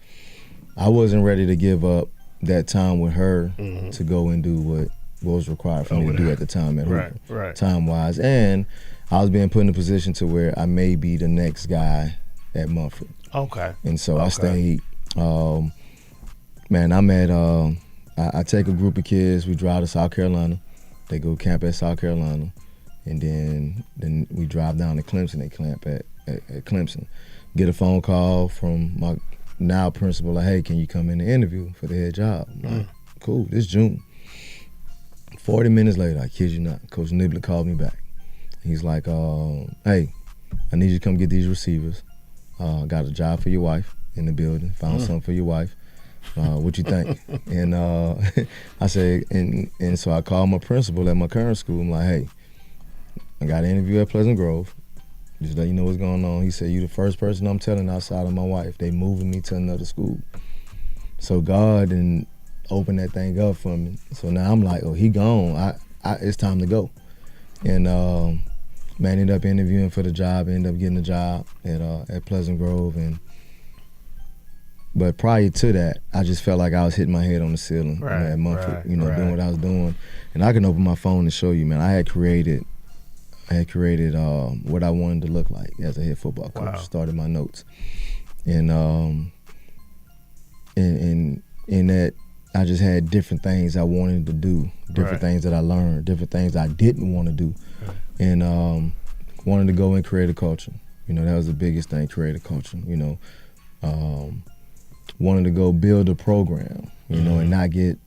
I wasn't ready to give up that time with her to go and do what was required for me to do at the time at Hoover, right. time-wise. And I was being put in a position to where I may be the next guy at Mumford. Okay. And so I stayed. Man, I'm at, I take a group of kids, we drive to South Carolina. They go camp at South Carolina. And then we drive down to Clemson, they camp at Clemson. Get a phone call from my now principal, like, hey, can you come in and interview for the head job? I'm like, cool, this June. 40 minutes later, I kid you not, Coach Niblett called me back. He's like, hey, I need you to come get these receivers. Got a job for your wife in the building, found something for your wife. What you think? And I said, and so I called my principal at my current school. I'm like, hey, I got an interview at Pleasant Grove. Just let you know what's going on. He said, you the first person I'm telling outside of my wife. They moving me to another school. So God didn't open that thing up for me. So now I'm like, oh, he gone. It's time to go. And man, ended up interviewing for the job, ended up getting the job at Pleasant Grove, and But prior to that, I just felt like I was hitting my head on the ceiling at Mumford, doing what I was doing. And I can open my phone and show you, man, I had created what I wanted to look like as a head football coach. Started my notes. And in that, I just had different things I wanted to do, different things that I learned, different things I didn't want to do. And wanted to go and create a culture. That was the biggest thing, create a culture, wanted to go build a program, and not get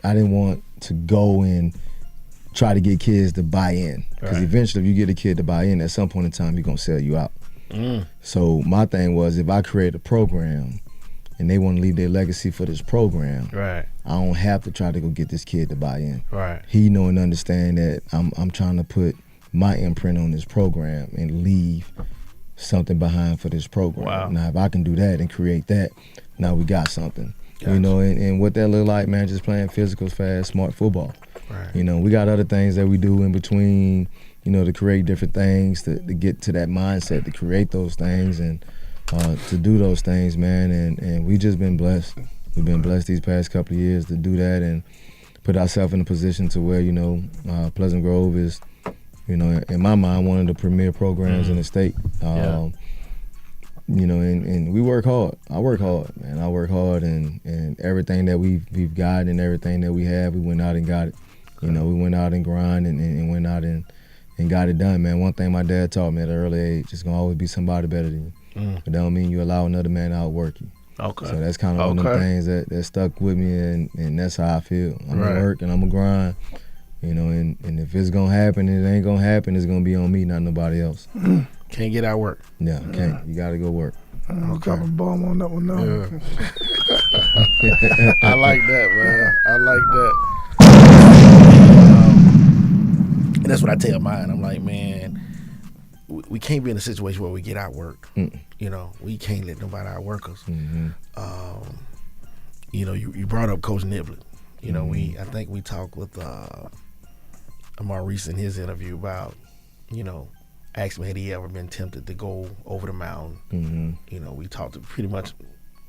I didn't want to go and try to get kids to buy in. Because eventually if you get a kid to buy in, at some point in time, he's going to sell you out. So my thing was, if I create a program and they want to leave their legacy for this program, I don't have to try to go get this kid to buy in. He know and understand that I'm trying to put my imprint on this program and leave something behind for this program. Now, if I can do that and create that, now we got something. And what that look like, man, just playing physical, fast, smart football. We got other things that we do in between, to create different things, to get to that mindset, to create those things and to do those things, man. And we just been blessed. We've been blessed these past couple of years to do that and put ourselves in a position to where, Pleasant Grove is, in my mind, one of the premier programs in the state. And we work hard. I work hard, man. I work hard, and everything that we've got and everything that we have, we went out and got it. We went out and grind and went out and got it done, man. One thing my dad taught me at an early age, it's gonna always be somebody better than you. But that don't mean you allow another man to outwork you. So that's kind of one of them things that stuck with me, and that's how I feel. I'm gonna work and I'm gonna grind. And if it's gonna happen, it ain't gonna happen. It's gonna be on me, not nobody else. Can't get out work. Yeah, can't. You gotta go work. Drop a bomb on that one now. I like that, man. I like that. And that's what I tell mine. I'm like, man, we can't be in a situation where we get out work. We can't let nobody outwork us. You brought up Coach Niblett. I think we talked with Maurice in his interview about, asked him had he ever been tempted to go over the mountain. We talked to pretty much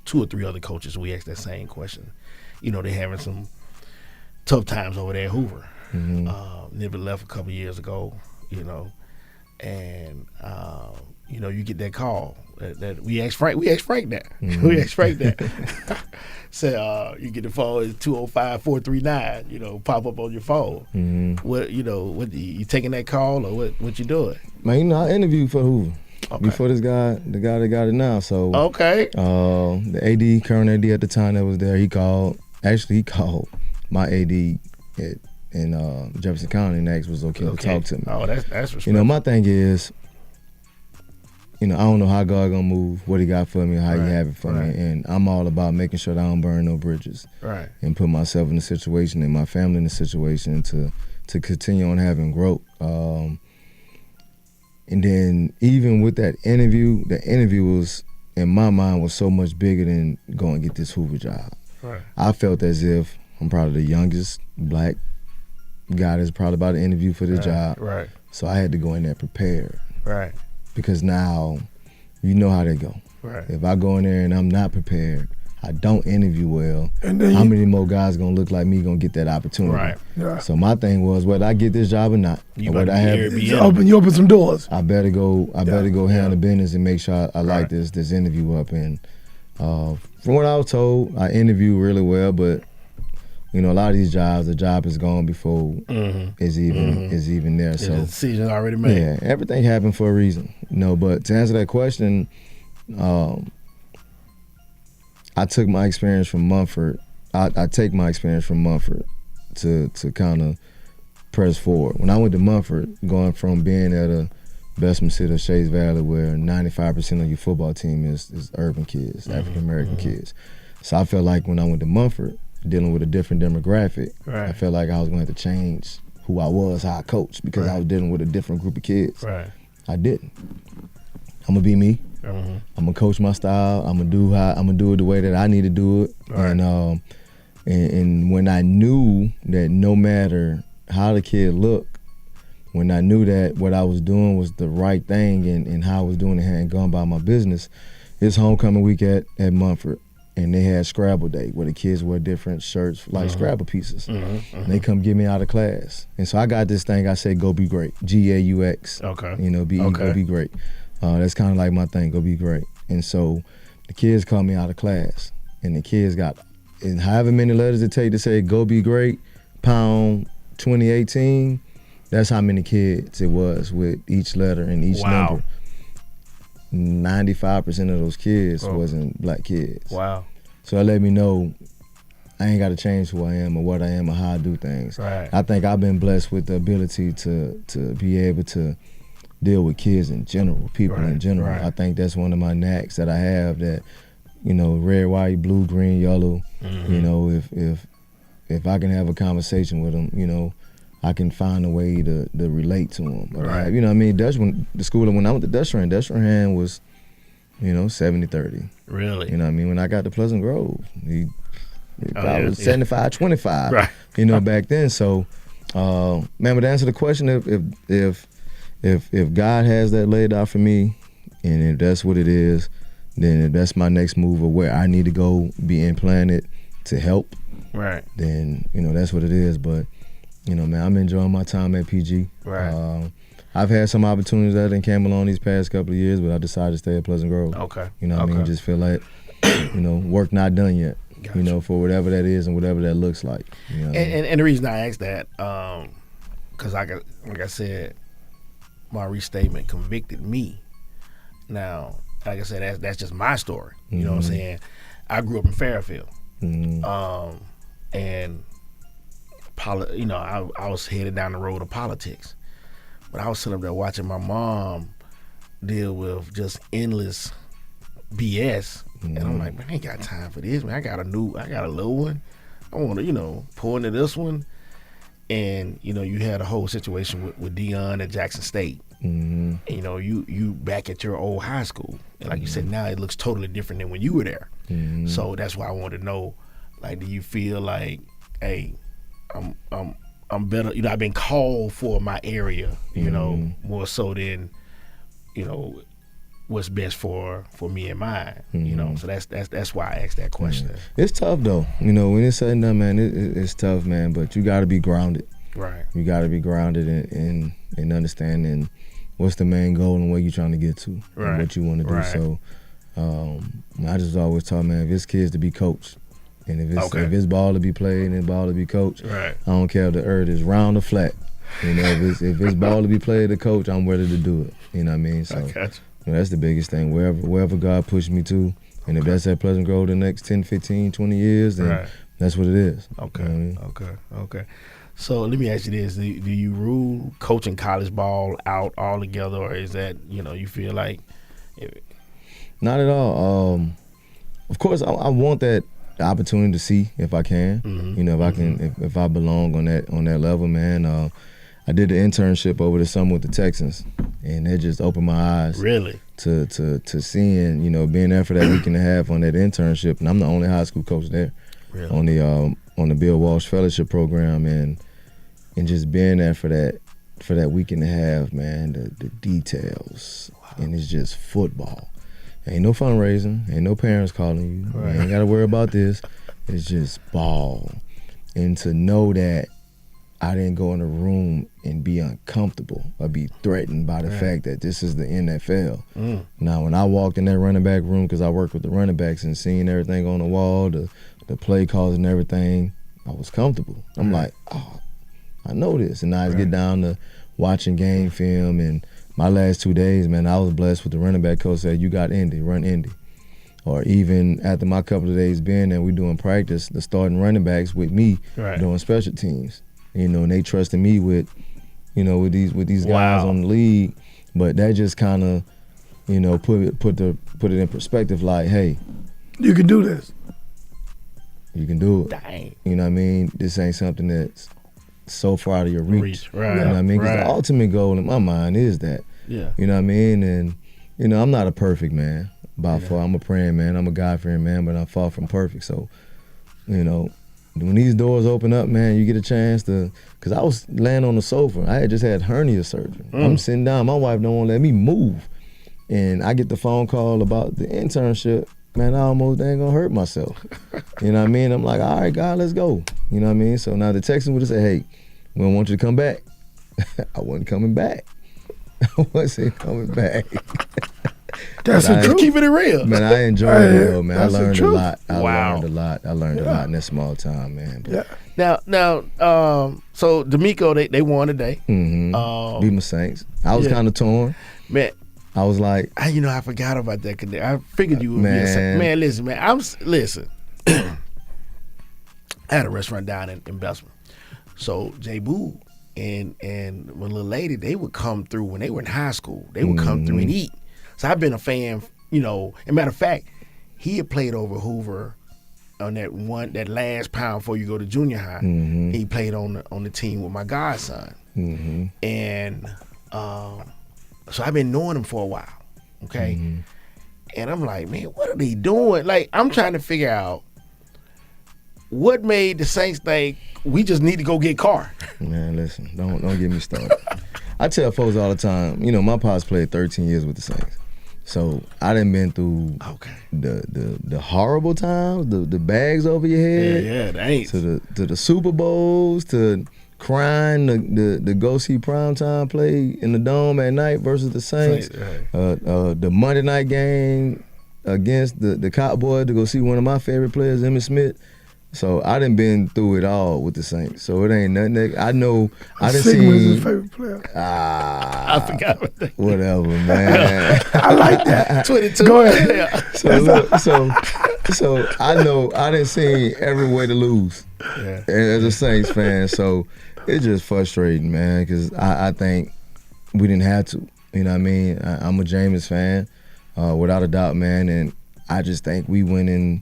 2 or 3 other coaches. We asked that same question. They're having some tough times over there at Hoover. Niblett left a couple years ago, and you get that call that we asked Frank that. We asked Frank that. Say you get the phone, it's 205-439, pop up on your phone. What you taking that call or what you doing? Man, I interviewed for Hoover before the guy that got it now. So the AD, current AD at the time that was there, he called my AD in Jefferson County and asked was okay to talk to me. Oh, that's respectful. My thing is, I don't know how God gonna move, what he got for me, how he have it for me. And I'm all about making sure that I don't burn no bridges. And put myself in a situation and my family in a situation to continue on having growth. And then even with that interview, the interview was, in my mind, was so much bigger than going and get this Hoover job. I felt as if I'm probably the youngest black guy that's probably about to interview for this job. So I had to go in there prepared. Because now you know how they go. If I go in there and I'm not prepared, I don't interview well, and then how many more guys gonna look like me gonna get that opportunity? So my thing was, whether I get this job or not, you open some doors. I better go handle business and make sure I light this interview up. And from what I was told, I interviewed really well, but a lot of these jobs, the job is gone before is even there. So the decision already made. Yeah, everything happened for a reason. But to answer that question, I took my experience from Mumford. I take my experience from Mumford to kind of press forward. When I went to Mumford, going from being at a Bessemer City or Shays Valley where 95% of your football team is urban kids, African American kids. So I felt like when I went to Mumford, dealing with a different demographic, I felt like I was going to have to change who I was, how I coached, because I was dealing with a different group of kids. I didn't. I'm gonna be me. I'm gonna coach my style. I'm gonna do it the way that I need to do it. And when I knew that no matter how the kid looked, when I knew that what I was doing was the right thing and how I was doing it and gone by my business, it's homecoming week at Mumford. and they had Scrabble Day where the kids wear different shirts like Scrabble pieces. And they come get me out of class. And so I got this thing, I say, go be great. G-A-U-X. Okay. You know, go be great. That's kind of like my thing, go be great. And so the kids call me out of class. And the kids got, and however many letters it take to say, go be great, pound 2018, that's how many kids it was with each letter and each number. 95% of those kids wasn't black kids. Wow. So that let me know I ain't got to change who I am or what I am or how I do things. Right. I think I've been blessed with the ability to be able to deal with kids in general, people in general. Right. I think that's one of my knacks that I have, that, you know, red, white, blue, green, yellow. You know, if I can have a conversation with them, you know, I can find a way to relate to them. Right. You know what I mean? The school, when I went to Dutchran was, you know, 70-30. Really? You know what I mean? When I got to Pleasant Grove, I was 75-25. Right. You know, back then. So, man, but to answer the question, if God has that laid out for me, and if that's what it is, then if that's my next move or where I need to go be implanted to help, right, then, you know, that's what it is. But, you know, man, I'm enjoying my time at PG. Right. I've had some opportunities that didn't came along these past couple of years, but I decided to stay at Pleasant Grove. Okay. You know what I mean? Just feel like, you know, work not done yet. Gotcha. You know, for whatever that is and whatever that looks like. You know and the reason I asked that, because like I said, my restatement convicted me. Now, like I said, that's just my story. You know what I'm saying? I grew up in Fairfield, and you know, I was headed down the road of politics, but I was sitting up there watching my mom deal with just endless BS, and I'm like, man, I ain't got time for this, man. I got a little one. I want to, you know, pour into this one. And, you know, you had a whole situation with Dion at Jackson State. And, you know, you back at your old high school. And like you said, now it looks totally different than when you were there. So that's why I wanted to know, like, do you feel like, hey, I'm better, you know, I've been called for my area, you know, more so than, you know, what's best for me and mine, you know. So that's why I asked that question. It's tough though, you know. When it's said and done, man, it's tough, man. But you got to be grounded. Right. You got to be grounded in understanding what's the main goal and where you're trying to get to, and what you want to do. Right. So, I just always tell, man, if it's kids to be coached, and if it's ball to be played and it's ball to be coached, right, I don't care if the earth is round or flat. You know, if it's ball to be played to coach, I'm ready to do it. You know what I mean? So. You know, that's the biggest thing. Wherever God pushed me to, and if that's at Pleasant Grove the next 10, 15, 20 years, then that's what it is. Okay. You know what I mean? Okay. So let me ask you this: do you rule coaching college ball out altogether, or is that, you know, you feel like? Not at all. Of course, I want that opportunity to see if I can. You know, if I can, if I belong on that level, man. I did the internship over the summer with the Texans, and it just opened my eyes. Really? To seeing, you know, being there for that week and a half on that internship, and I'm the only high school coach there. Really? On the Bill Walsh Fellowship Program, and just being there for that week and a half, man. The details, and it's just football. Ain't no fundraising, ain't no parents calling you. You ain't got to worry about this. It's just ball, and to know that I didn't go in a room and be uncomfortable or be threatened by the fact that this is the NFL. Now, when I walked in that running back room, because I worked with the running backs and seeing everything on the wall, the play calls and everything, I was comfortable. I'm like, oh, I know this. And I get down to watching game film, and my last 2 days, man, I was blessed with the running back coach said, you got Indy, run Indy. Or even after my couple of days being there, we doing practice, the starting running backs with me doing special teams. You know, and they trusted me with these guys on the league, but that just kind of, you know, put it in perspective. Like, hey, you can do this. You can do it. Dang. You know what I mean? This ain't something that's so far out of your reach. Right. You know what I mean? Because the ultimate goal in my mind is that. Yeah. You know what I mean? And, you know, I'm not a perfect man by far. I'm a praying man. I'm a God-fearing man, but I'm far from perfect. So, you know, when these doors open up, man, you get a chance to, because I was laying on the sofa. I had just had hernia surgery. I'm sitting down. My wife don't want to let me move. And I get the phone call about the internship, man, I almost ain't gonna hurt myself. You know what I mean? I'm like, all right, God, let's go. You know what I mean? So now the Texans would have said, hey, we don't want you to come back. I wasn't coming back. I wasn't coming back. That's the truth. Keeping it real. Man, I enjoyed it though, man. I That's the learned a truth. lot. I Wow. learned a lot. I learned a lot in that small time, man. But, Yeah. Now, so D'Amico, they won today. Beat my Saints. I was Yeah. kind of torn. Man, I was like, I forgot about that. I figured you would be Man. man, listen, man. Listen. I had a restaurant down in Bessemer. So J. Boo and one little lady, they would come through when they were in high school. They would come through and eat. So I've been a fan, you know. As a matter of fact, he had played over Hoover on that last pound before you go to junior high. He played on the team with my godson. And so I've been knowing him for a while. Okay. And I'm like, man, what are they doing? Like, I'm trying to figure out what made the Saints think we just need to go get Carr. man, listen, don't get me started. I tell folks all the time, you know, my pops played 13 years with the Saints. So I done been through the horrible times, the bags over your head. Yeah, they ain't. To the Super Bowls, to crying the go see primetime play in the Dome at night versus the Saints. The Monday night game against the Cowboys to go see one of my favorite players, Emmitt Smith. So I done been through it all with the Saints. So it ain't nothing that I know. I done Sigma's his seen. favorite player. I forgot about that. Whatever, man. I like that. 22. Go ahead. So look, so I know I done seen every way to lose as a Saints fan. So it's just frustrating, man, because I think we didn't have to. You know what I mean? I'm a Jameis fan, without a doubt, man, and I just think we went and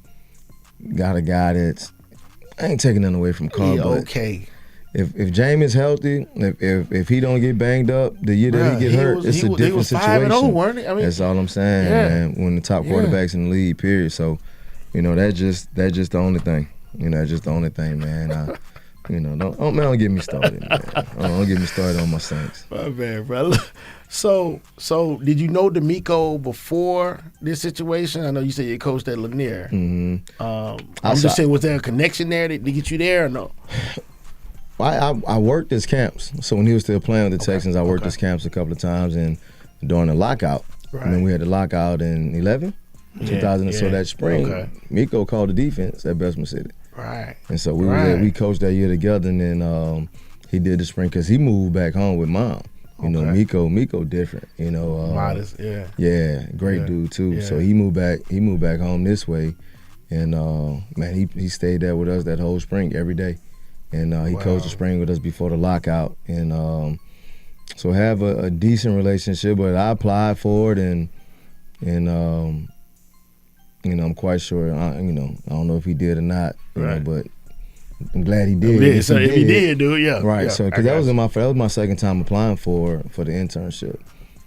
got a guy that's. I ain't taking nothing away from Carr, but okay. if Jameis healthy, if he don't get banged up the year that he get hurt, it's a different situation. 5-0, weren't it? I mean, that's all I'm saying, man. One of the top quarterbacks in the league, period. So, you know, that's just the only thing. You know, that's just the only thing, man. You know, don't get me started, man. Don't get me started on my Saints. My bad, bro. So did you know D'Amico before this situation? I know you said you coached at Lanier. I'm just saying, was there a connection there to get you there or no? I worked his camps. So when he was still playing with the Texans, I worked his camps a couple of times, and during the lockout, I mean, we had the lockout in 2000. So that spring, Miko called the defense at Bessemer City. Right. And so we coached that year together, and then he did the spring because he moved back home with Mom. You know, Miko different. You know, modest, great dude too. Yeah. So he moved back home this way, and man, he stayed there with us that whole spring every day, and he coached the spring with us before the lockout, and so have a decent relationship. But I applied for it, and you know, I'm quite sure. I don't know if he did or not, you know, but I'm glad he did. If he did, do it, Right. Yeah, so because that was my second time applying for the internship,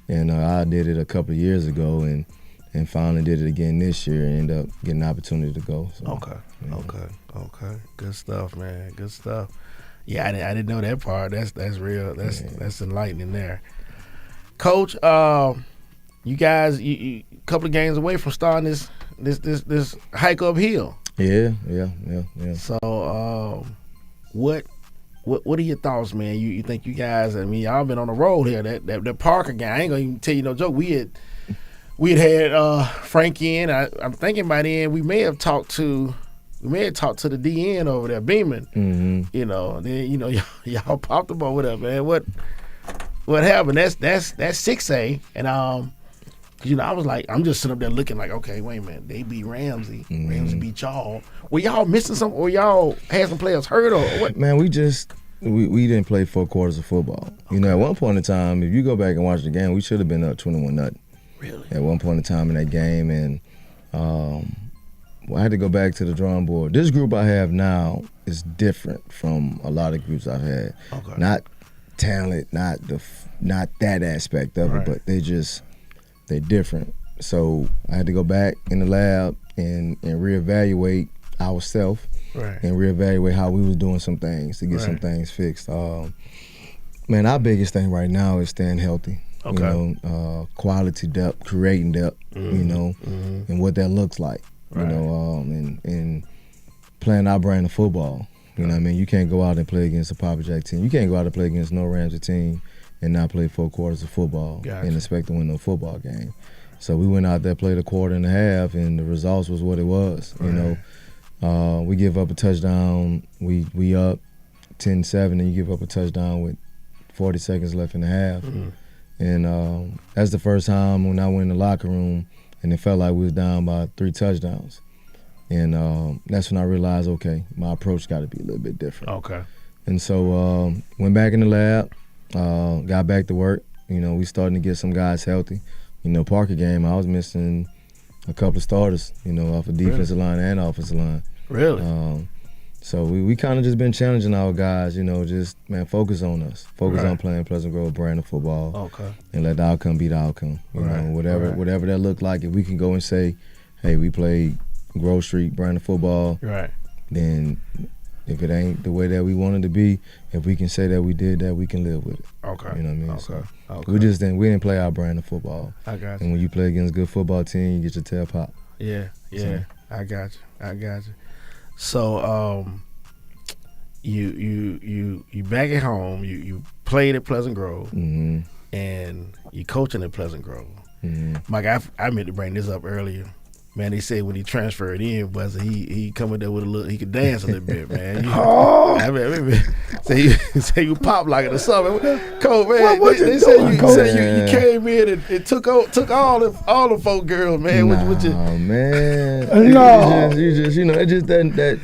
and I did it a couple of years ago, and finally did it again this year, and ended up getting an opportunity to go. So, Okay. Good stuff, man. Good stuff. Yeah, I didn't know that part. That's real. That's enlightening there. Coach, you guys, you couple of games away from starting this hike uphill. Yeah. So, what are your thoughts, man? You think you guys? I mean, y'all been on the road here. That Parker game. I ain't gonna even tell you no joke. We had Frankie in. I'm thinking by then we may have talked to the DN over there, Beeman. Mm-hmm. You know, then y'all popped the ball with up, man. What happened? That's 6A, and you know, I was like, I'm just sitting up there looking like, okay, wait a minute, they beat Ramsey. Ramsey beat y'all. Were y'all missing something, or y'all had some players hurt, or what? Man, we didn't play 4 quarters of football. Okay. You know, at one point in time, if you go back and watch the game, we should have been up 21-0. Really? At one point in time in that game, and I had to go back to the drawing board. This group I have now is different from a lot of groups I've had. Okay. Not talent, not that aspect of it, but they're different. So I had to go back in the lab and reevaluate ourselves and reevaluate how we was doing some things to get some things fixed. Man, our biggest thing right now is staying healthy. Okay. You know, quality depth, creating depth. You know, and what that looks like. You know, and playing our brand of football. You know what I mean? You can't go out and play against a Papa Jack team. You can't go out and play against no Ramsey team and not play 4 quarters of football and expect to win no football game. So we went out there, played a quarter and a half, and the results was what it was. You know, we give up a touchdown. We up 10-7, and you give up a touchdown with 40 seconds left in the half. And that's the first time when I went in the locker room and it felt like we was down by 3 touchdowns. And that's when I realized, okay, my approach got to be a little bit different. Okay. And so went back in the lab, got back to work. You know, we starting to get some guys healthy. You know, Parker game, I was missing a couple of starters, you know, off the defensive line and offensive line. Really? So we kind of just been challenging our guys, you know, just, man, focus on us. Focus on playing Pleasant Grove brand of football. Okay. And let the outcome be the outcome. You know, whatever that look like, if we can go and say, hey, we played Grove Street brand of football, then if it ain't the way that we wanted to be, if we can say that we did that, we can live with it. Okay. You know what I mean? Okay. So we didn't play our brand of football. I got you. And when you play against a good football team, you get your tail pop. Yeah. I got you. So you back at home, you played at Pleasant Grove, and you coaching at Pleasant Grove. Mike, I meant to bring this up earlier. Man, they said when he transferred in, but he coming there with a little, he could dance a little bit, man. I mean, say you pop like it or something. Cole, man, they said you came in and took all the 4 girls, man. Oh man, No. you just you know, it just that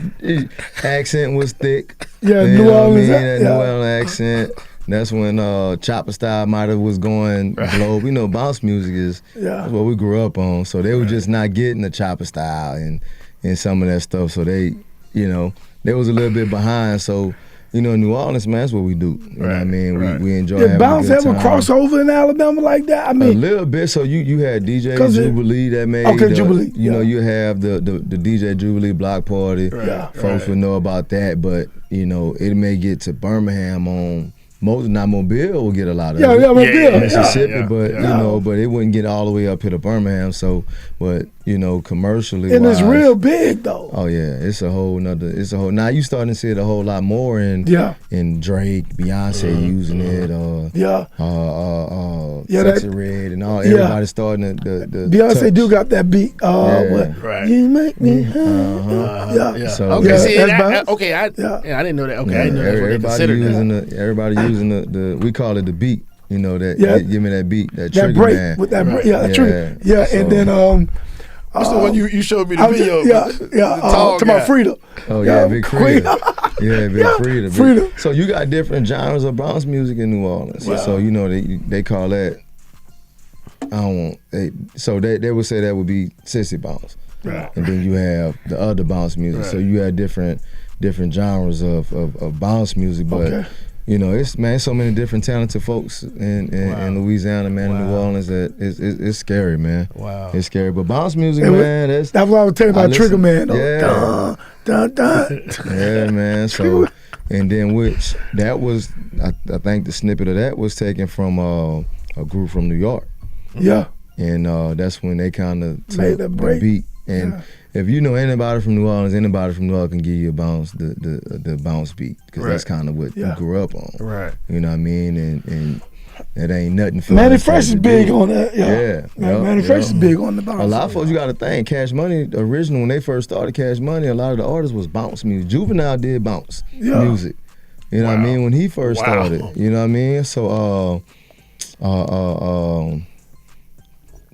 accent was thick. Yeah, you New know what I Orleans. mean? That New Orleans accent. That's when Chopper Style might have was going globe. You know, bounce music is that's what we grew up on. So they were just not getting the Chopper Style and some of that stuff. So they, you know, they was a little bit behind. So, you know, New Orleans, man, that's what we do. You know what I mean? We enjoy having bounce a good ever time. crossover in Alabama like that? I mean, A little bit. So you had DJ Jubilee that made Jubilee. You know, you have the DJ Jubilee block party. Folks would know about that, but you know, it may get to Birmingham on Mobile will get a lot of it. Mississippi, but you know, but it wouldn't get all the way up here to Birmingham. So, but you know, commercially, and it's real big though. Oh yeah, it's a whole. Now you starting to see it a whole lot more in Drake, Beyonce using it, Sexy Red, and all. Everybody starting to Beyonce touch. do got that beat. You make me. So, okay, see, I didn't know that. Okay, I didn't know that's what they considered. Everybody using the we call it the beat. You know that give me that beat, that trigger break man. with that break. That trigger. So, and then what's the one you showed me the video? To my Frida. Oh yeah, Big Frida. Big Frida. So you got different genres of bounce music in New Orleans. Wow. So you know they call that. They would say that would be sissy bounce. Right. And then you have the other bounce music. Right. So you have different genres of bounce music, but you know, it's so many different talented folks in Louisiana, man, in New Orleans that it's scary, man. Wow. It's scary. But bounce music, man, that's what I was telling you about Trigger Man. Yeah. Dun, dun, dun. Yeah, man. So and then that was I think the snippet of that was taken from a group from New York. Yeah. And that's when they kind of took the beat. And if you know anybody from New Orleans can give you a bounce, the bounce beat, because that's kind of what you grew up on. Right. You know what I mean? And it ain't nothing for Manny Fresh is big on that. Manny Fresh is big on the bounce. A lot of folks, you got to think, Cash Money, originally when they first started Cash Money, a lot of the artists was bounce music. Juvenile did bounce music. You know what I mean? When he first started. You know what I mean? So,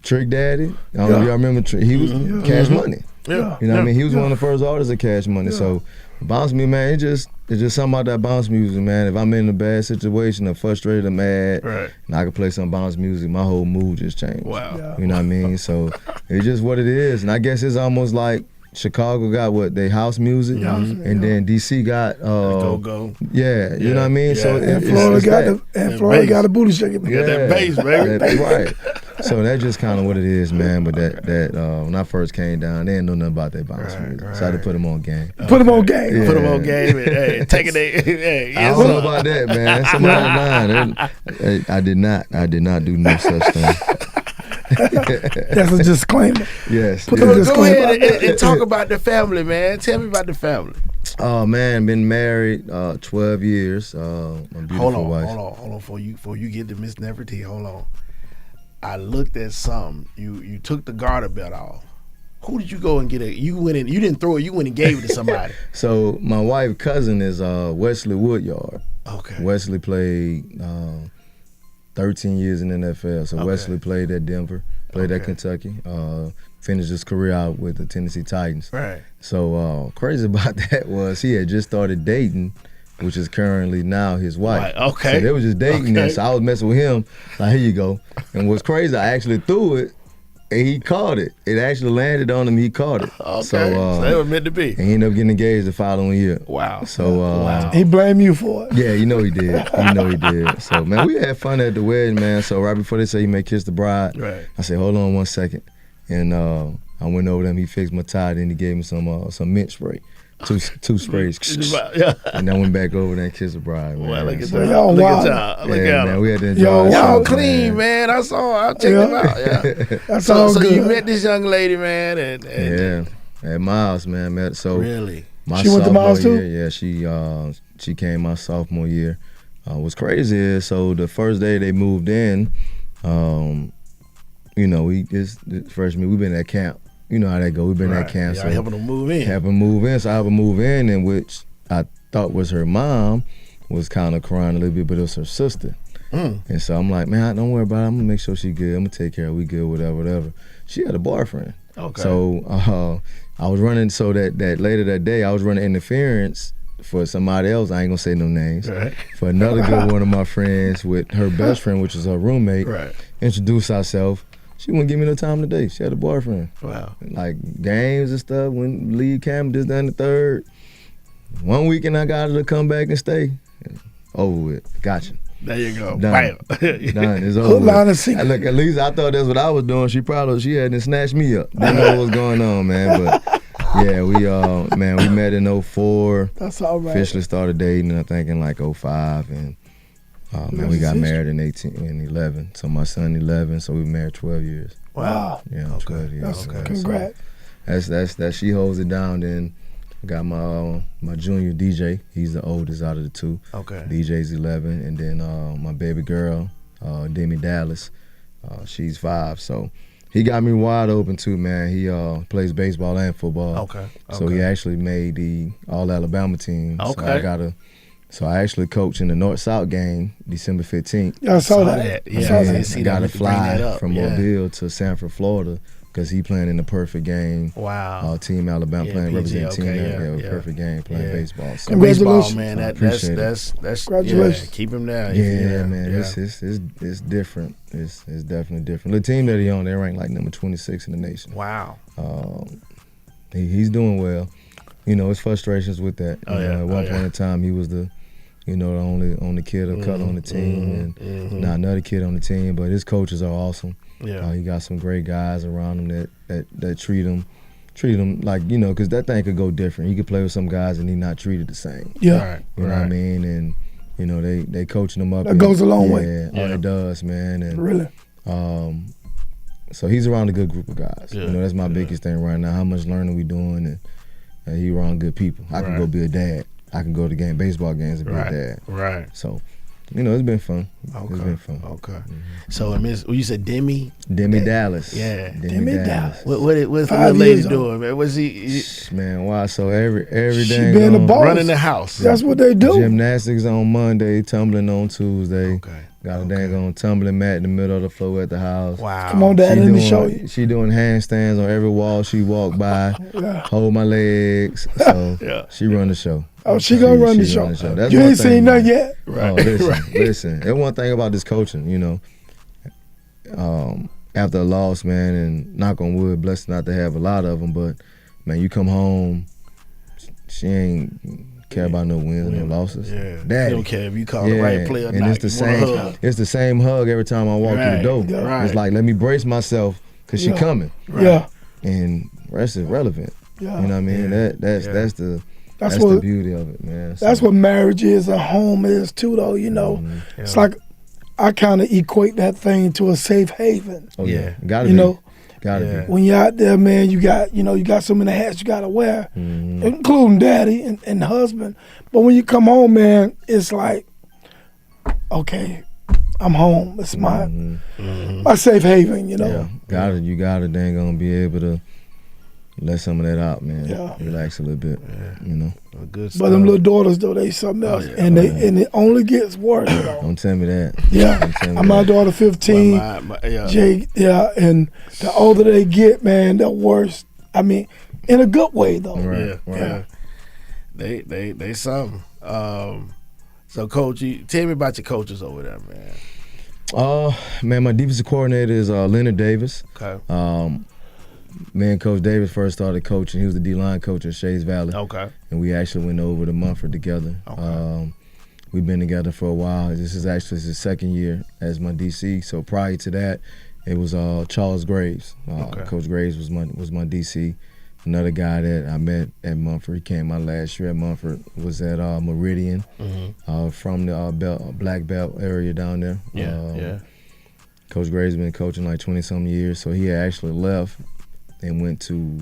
Trick Daddy, I don't know if y'all remember, he was Cash Money. Yeah. You know what I mean? He was one of the first artists of Cash Money. So bounce music, man, it's just something about that bounce music, man. If I'm in a bad situation, I'm frustrated, I'm mad, and I can play some bounce music, my whole mood just changed. Wow. Yeah. You know what I mean? So it's just what it is. And I guess it's almost like Chicago got they house music, and then DC got go-go. Yeah, you know what I mean. So and Florida got the booty shaking. Yeah, that bass, baby. Right. So that's just kind of what it is, man. But that when I first came down, they didn't know nothing about that bounce music. So I had to put them on game. Put them on game. Yeah. Put them on game and hey, take it. Hey, I don't know about that, man. Somebody lying. I did not do no such thing. That's a disclaimer. Yes. Put yes. a Go disclaimer out ahead there. and talk about the family, man. Tell me about the family. Oh man, been married 12 years. My beautiful wife. Hold on. Before you get to Miss Nefertiti, hold on. I looked at something. You took the garter belt off. Who did you go and get it? You went in. You didn't throw it. You went and gave it to somebody. So my wife's cousin is Wesley Woodyard. Okay. Wesley played 13 years in the NFL. So Okay. Wesley played at Denver, played at Okay. Kentucky, finished his career out with the Tennessee Titans. Right. So crazy about that was he had just started dating, which is currently now his wife. Right, okay. So they was just dating, Okay. and so I was messing with him. Like, here you go. And what's crazy, I actually threw it, and he caught it. It actually landed on him. He caught it. Okay. So they were meant to be. and he ended up getting engaged the following year. Wow. So Wow. He blamed you for it. yeah, you know he did. You know he did. So man, we had fun at the wedding, man. So right before they say he may kiss the bride, Right. I said, hold on 1 second, and I went over there. He fixed my tie, then he gave me some mint spray, two sprays, Yeah. and then went back over there and kissed the bride. Man. Well, look at So, that. y'all Look wild. at y'all. Look yeah, at man, them. we had to enjoy Y'all ourselves, Y'all wild. clean, man. I checked them out. Yeah. That's So all good. you met this young lady, man, and Yeah, at Miles, man. Met so really. my She went to sophomore Miles, too? year, yeah, she came my sophomore year. What's crazy is, so the first day they moved in, you know, the freshman, we've been at camp. You know how that go. We've been at camp. Y'all So helping them move in. help her move in. So I helped her move in, and which I thought was her mom was kind of crying a little bit, but it was her sister. And so I'm like, man, don't worry about it. I'm gonna make sure she good. I'm gonna take care of her. We good, whatever. She had a boyfriend. Okay. So I was running. So that later that day, I was running interference for somebody else. I ain't gonna say no names. Right. For another good one of my friends with her best friend, which is her roommate. Right. Introduced ourselves. She wouldn't give me no time today. She had a boyfriend. Wow. Like games and stuff. When lead camp, this, that, and the third. One weekend I got her to come back and stay. Over with. Gotcha. There you go. Done. Bam. Done. It's over. Hook, line, and with. sinker. Look, at least I thought that's what I was doing. She hadn't snatched me up. Didn't know what was going on, man. But yeah, we met in 04. That's all right. Officially started dating, I think, in like 05, and man, we got married in 11. So my son 11, so we were married 12 years. Wow. Yeah, 12 years. That's man. congrats. That's she holds it down. Then I got my junior DJ. He's the oldest out of the two. Okay. DJ's 11, and then my baby girl, Demi Dallas, she's 5. So he got me wide open too, man. He plays baseball and football. Okay. So he actually made the All-Alabama team. Okay. So I actually coached in the North-South game December 15th. Yeah, I saw that. Yeah. I saw that. See I that, got to we can bring fly that up. from Yeah. Mobile to Sanford, Florida, because he playing in the perfect game. Wow. Team Alabama Yeah, playing PG, representing okay, team. yeah. Perfect game playing Yeah. baseball. So, Congratulations. Baseball, man. I That's appreciate that's Congratulations. Yeah, keep him there. yeah, man, Yeah. it's different. It's definitely different. The team that he on, they rank like number 26 in the nation. Wow. He's doing well. You know, his frustrations with that. Oh, You know, yeah. at one Oh, point in time, he was the only kid of color on the team, and now another kid on the team. But his coaches are awesome. Yeah. He got some great guys around him that treat him like, you know, because that thing could go different. He could play with some guys and he not treated the same. Yeah. Right. You know what I mean? And you know, they coaching him up. That goes a long way. Yeah, it does, man. And Really. so he's around a good group of guys. Yeah, You know, that's my biggest thing right now. How much learning we doing, and he around good people. I can Right. go be a dad. I can go to baseball games and be a dad. Right. So, you know, it's been fun. Okay. It's been fun. Okay. So, you said Demi? Demi Dallas. Yeah. Demi Dallas. What's the 5 little lady years old. doing, man? Was he Man, why? So every She day been the boss. running the house? That's what they do. Gymnastics on Monday, tumbling on Tuesday. Okay. Got a dang on tumbling mat in the middle of the floor at the house. Wow. Come on, Dad, let me show you. She doing handstands on every wall she walk by. Yeah. Hold my legs. So Yeah. she run the show. Oh, she gonna run the show. That's You one ain't thing. seen nothing yet. Right. Oh, listen, Right. listen. There's one thing about this coaching, you know. After a loss, man, and knock on wood, blessed not to have a lot of them, but man, you come home, she ain't care about no wins and no losses. Yeah. Daddy. You don't care if you call the right player or and not. it's the same. It's the same hug every time I walk through the door. Yeah. Right. It's like, let me brace myself because she coming. Yeah. And the rest is relevant. Yeah. You know what I mean? That's the beauty of it, man. That's what marriage is and home is too, though. You know, it's like I kind of equate that thing to a safe haven. Oh yeah, gotta you be. know, gotta be. when you're out there, man, you got so many hats you gotta wear, including daddy and husband. But when you come home, man, it's like, okay, I'm home. It's my safe haven. You know. Yeah, you gotta dang gonna be able to let some of that out, man. Yeah. Relax a little bit. You know. Good But them little daughters though, they something else, and it only gets worse. Don't tell me that. Yeah, my daughter 15, Jake. Yeah, and the older they get, man, the worse. I mean, in a good way though. Right. Yeah. They something. So, Coach, tell me about your coaches over there, man. Man, my defensive coordinator is Leonard Davis. Okay. Me and Coach Davis first started coaching. He was the D-line coach at Shays Valley. Okay. And we actually went over to Mumford together. Okay. We've been together for a while. This is actually his second year as my DC. So prior to that, it was Charles Graves. Coach Graves was my DC. Another guy that I met at Mumford, he came my last year at Mumford, was at Meridian, from the Black Belt area down there. Yeah. Coach Graves has been coaching like 20-something years, so he actually left and went to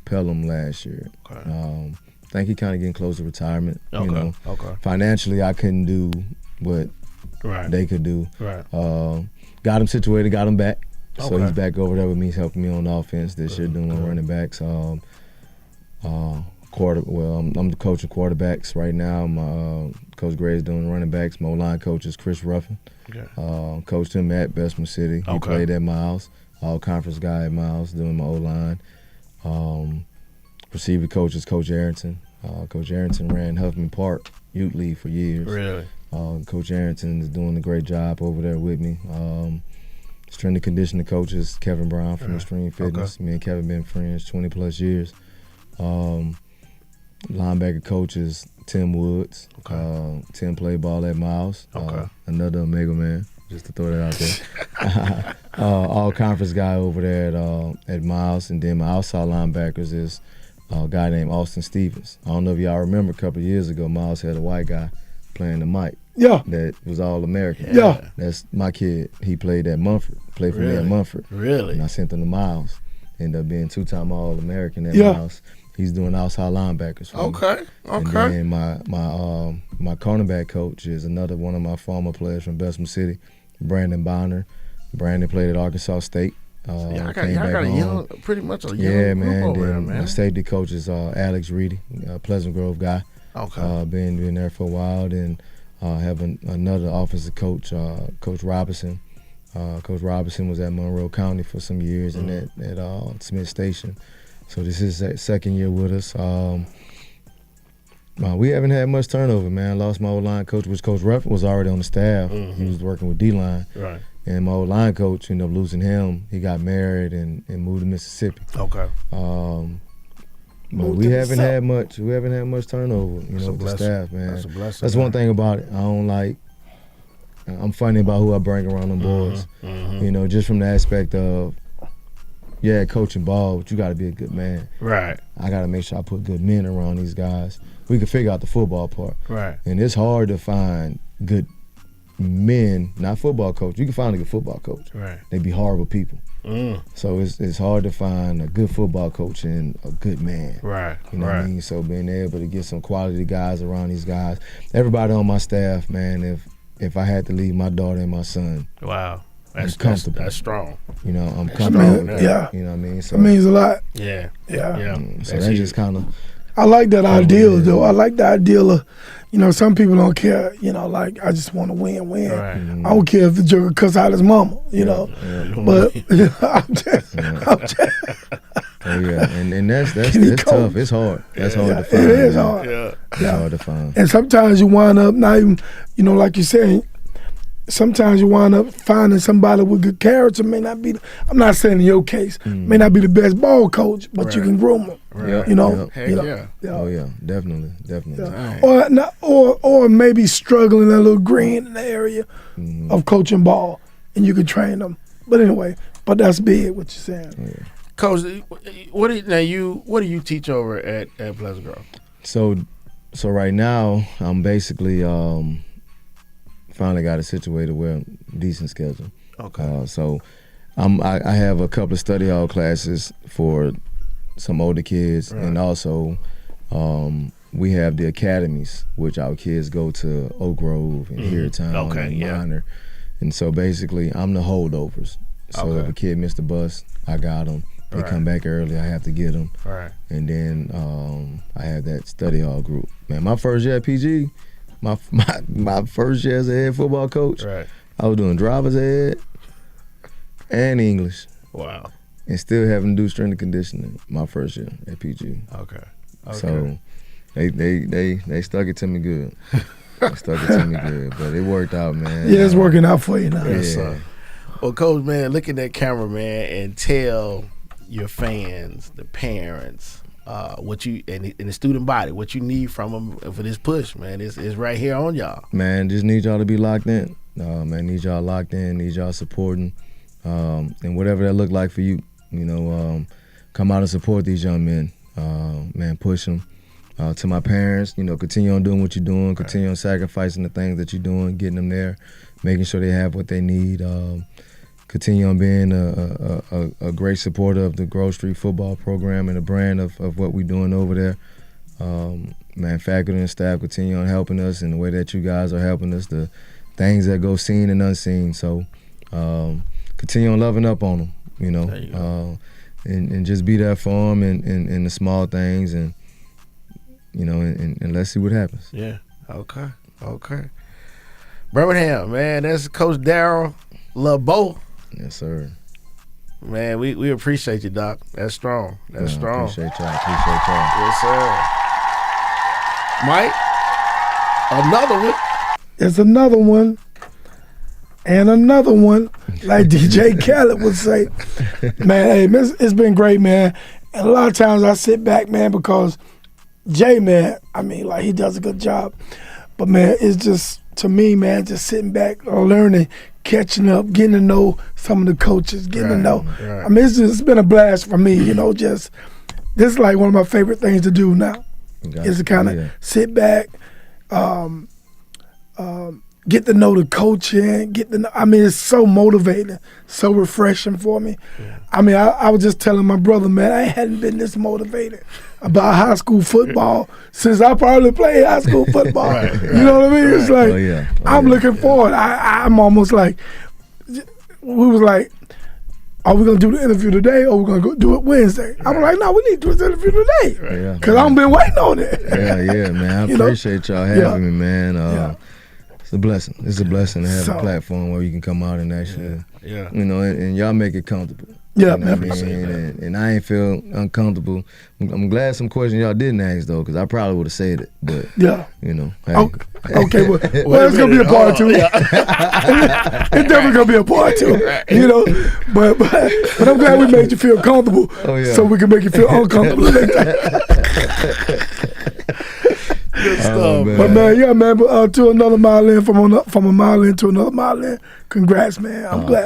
Pelham last year. Okay. I think he kind of getting close to retirement. Okay. You know, Okay. Financially, I couldn't do what they could do. Right. Got him situated, got him back. So Okay. he's back over there with me, helping me on offense this year, doing running backs. I'm the coach of quarterbacks right now. My Coach Graves doing running backs. My O-line coach is Chris Ruffin. Okay. Coached him at Bessemer City. He played at Miles. All-conference guy at Miles, doing my O-line. Receiver coach is Coach Arrington. Coach Arrington ran Huffman Park Youth League for years. Really? Coach Arrington is doing a great job over there with me. Strength and conditioning coach is Kevin Brown from Extreme Fitness. Me and Kevin been friends 20-plus years. Linebacker coach is Tim Woods. Tim played ball at Miles. Another Omega man, just to throw that out there. All-conference guy over there at Miles. And then my outside linebackers is a guy named Austin Stevens. I don't know if y'all remember a couple of years ago, Miles had a white guy playing the mic. Yeah. That was All-American. Yeah. That's my kid. He played at Mumford. Played for me at Mumford. Really? And I sent him to Miles. Ended up being 2-time All-American at Miles. He's doing outside linebackers for me. Okay. And then my cornerback coach is another one of my former players from Bessemer City, Brandon Bonner. Brandon played at Arkansas State. Y'all Came got back a home. young, pretty much a young group man. over there, Then man. my safety coach is Alex Reedy, a Pleasant Grove guy. Okay. Been there for a while. Then have another offensive coach, Coach Robinson. Coach Robinson was at Monroe County for some years and at Smith Station. So this is his second year with us. We haven't had much turnover, man. I lost my O-line coach, which Coach Ruffin was already on the staff. He was working with D-line. Right. And my O-line coach ended up losing him. He got married and moved to Mississippi. Okay. But we haven't had much turnover, with the staff, man. That's a blessing. That's one thing about it. I'm funny about who I bring around them boys. Just from the aspect of, coaching ball, but you got to be a good man. Right. I got to make sure I put good men around these guys. We can figure out the football part. Right. And it's hard to find good men, not football coach. You can find a good football coach. Right. They be horrible people. So it's hard to find a good football coach and a good man. Right. You know what I mean? So being able to get some quality guys around these guys. Everybody on my staff, man, if I had to leave my daughter and my son. Wow. I'm comfortable. That's strong. I'm comfortable. Yeah. You know what I mean? So It means a lot. Yeah. Yeah. So that just kind of. I like that ideal, though. I like the ideal of, some people don't care, like, I just want to win. Right. I don't care if the joker cuss out his mama, but I'm just. Oh yeah, and that's tough. It's hard. That's hard to find. It is hard. It's hard to find. And sometimes you wind up not even, like you said, sometimes you wind up finding somebody with good character. May not be. I'm not saying in your case, may not be the best ball coach, but you can groom them. Right. You know. Heck yeah. Oh yeah, definitely. Yeah. Or maybe struggling a little green in the area of coaching ball, and you can train them. But anyway, that's big. What you're saying. Yeah. Coach, what do you teach over at Pleasant Grove? So right now I'm basically finally got it situated where decent schedule. Okay. So I have a couple of study hall classes for some older kids, and also we have the academies, which our kids go to Oak Grove and Heartown and Minor. And so basically I'm the holdovers. So if a kid missed the bus, I got them. They come back early, I have to get them. Right. And then I have that study hall group. Man, my first year at PG, my first year as a head football coach, I was doing driver's ed and English. Wow. And still having to do strength and conditioning my first year at PG. Okay. So they stuck it to me good. They stuck it to me good, but it worked out, man. Yeah, it's working out for you now. Yes, sir. Well, Coach, man, look at that camera, man, and tell your fans, the parents, what you and the student body, what you need from them for this push, man. It's right here on y'all. Man, just need y'all to be locked in. Man, need y'all locked in, need y'all supporting, and whatever that look like for you. You know, come out and support these young men. Man, push them. To my parents, you know, continue on doing what you're doing, continue on sacrificing the things that you're doing, getting them there, making sure they have what they need. Continue on being a great supporter of the Grove Street football program and the brand of what we're doing over there. Man, faculty and staff continue on helping us in the way that you guys are helping us, the things that go seen and unseen. So continue on loving up on them, you know, and just be there for them in the small things, and you know, and let's see what happens. Yeah. Okay. Birmingham, man, that's Coach Darrell LeBeaux. Yes, sir. Man, we appreciate you, Doc. That's strong. That's strong. Appreciate y'all. Yes, sir. Mike, another one. There's another one. And another one, like DJ Khaled would say. Man, hey, it's been great, man. And a lot of times I sit back, man, because Jay, man, I mean, like, he does a good job. But, man, it's just, to me, man, just sitting back, learning, catching up, getting to know some of the coaches, getting to know. Right. I mean, it's been a blast for me, you know, just, this is like one of my favorite things to do now, is to kind of sit back, get to know the coaching, I mean, it's so motivating, so refreshing for me. Yeah. I mean, I was just telling my brother, man, I hadn't been this motivated about high school football since I probably played high school football. Right. You know what I mean? It's like, I'm looking forward. I'm almost like, we was like, are we going to do the interview today or are we going to go do it Wednesday? I'm like, no, we need to do this interview today because I've been waiting on it. Yeah, man. I appreciate y'all having me, man. It's a blessing. It's a blessing to have a platform where you can come out and actually, you know, and y'all make it comfortable. Yeah, you know what I mean? And I ain't feel uncomfortable. I'm glad some questions y'all didn't ask, though, because I probably would have said it. But, you know. Hey. Okay, well, it's going to be a part two. It's definitely going to be a part two, you know. But I'm glad we made you feel comfortable so we can make you feel uncomfortable. Good stuff, man. But man, to another mile in, from a mile in to another mile in. Congrats, man. I'm glad.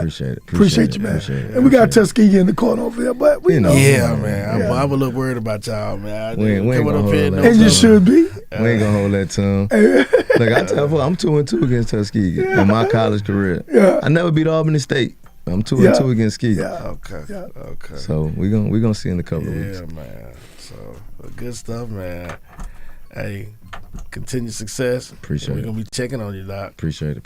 Appreciate you, man. And we got Tuskegee in the corner over there, but we know. Yeah, man. I'm a little worried about y'all, man. We ain't gonna hold that. And you should be. We ain't gonna hold that tongue. Look, I tell you, I'm 2-2 against Tuskegee in my college career. I never beat Albany State. I'm 2-2 against Ski. Okay. So we gonna see in a couple of weeks. Yeah, man. So good stuff, man. Hey, continued success. Appreciate it. We're gonna be checking on you, Doc. Appreciate it.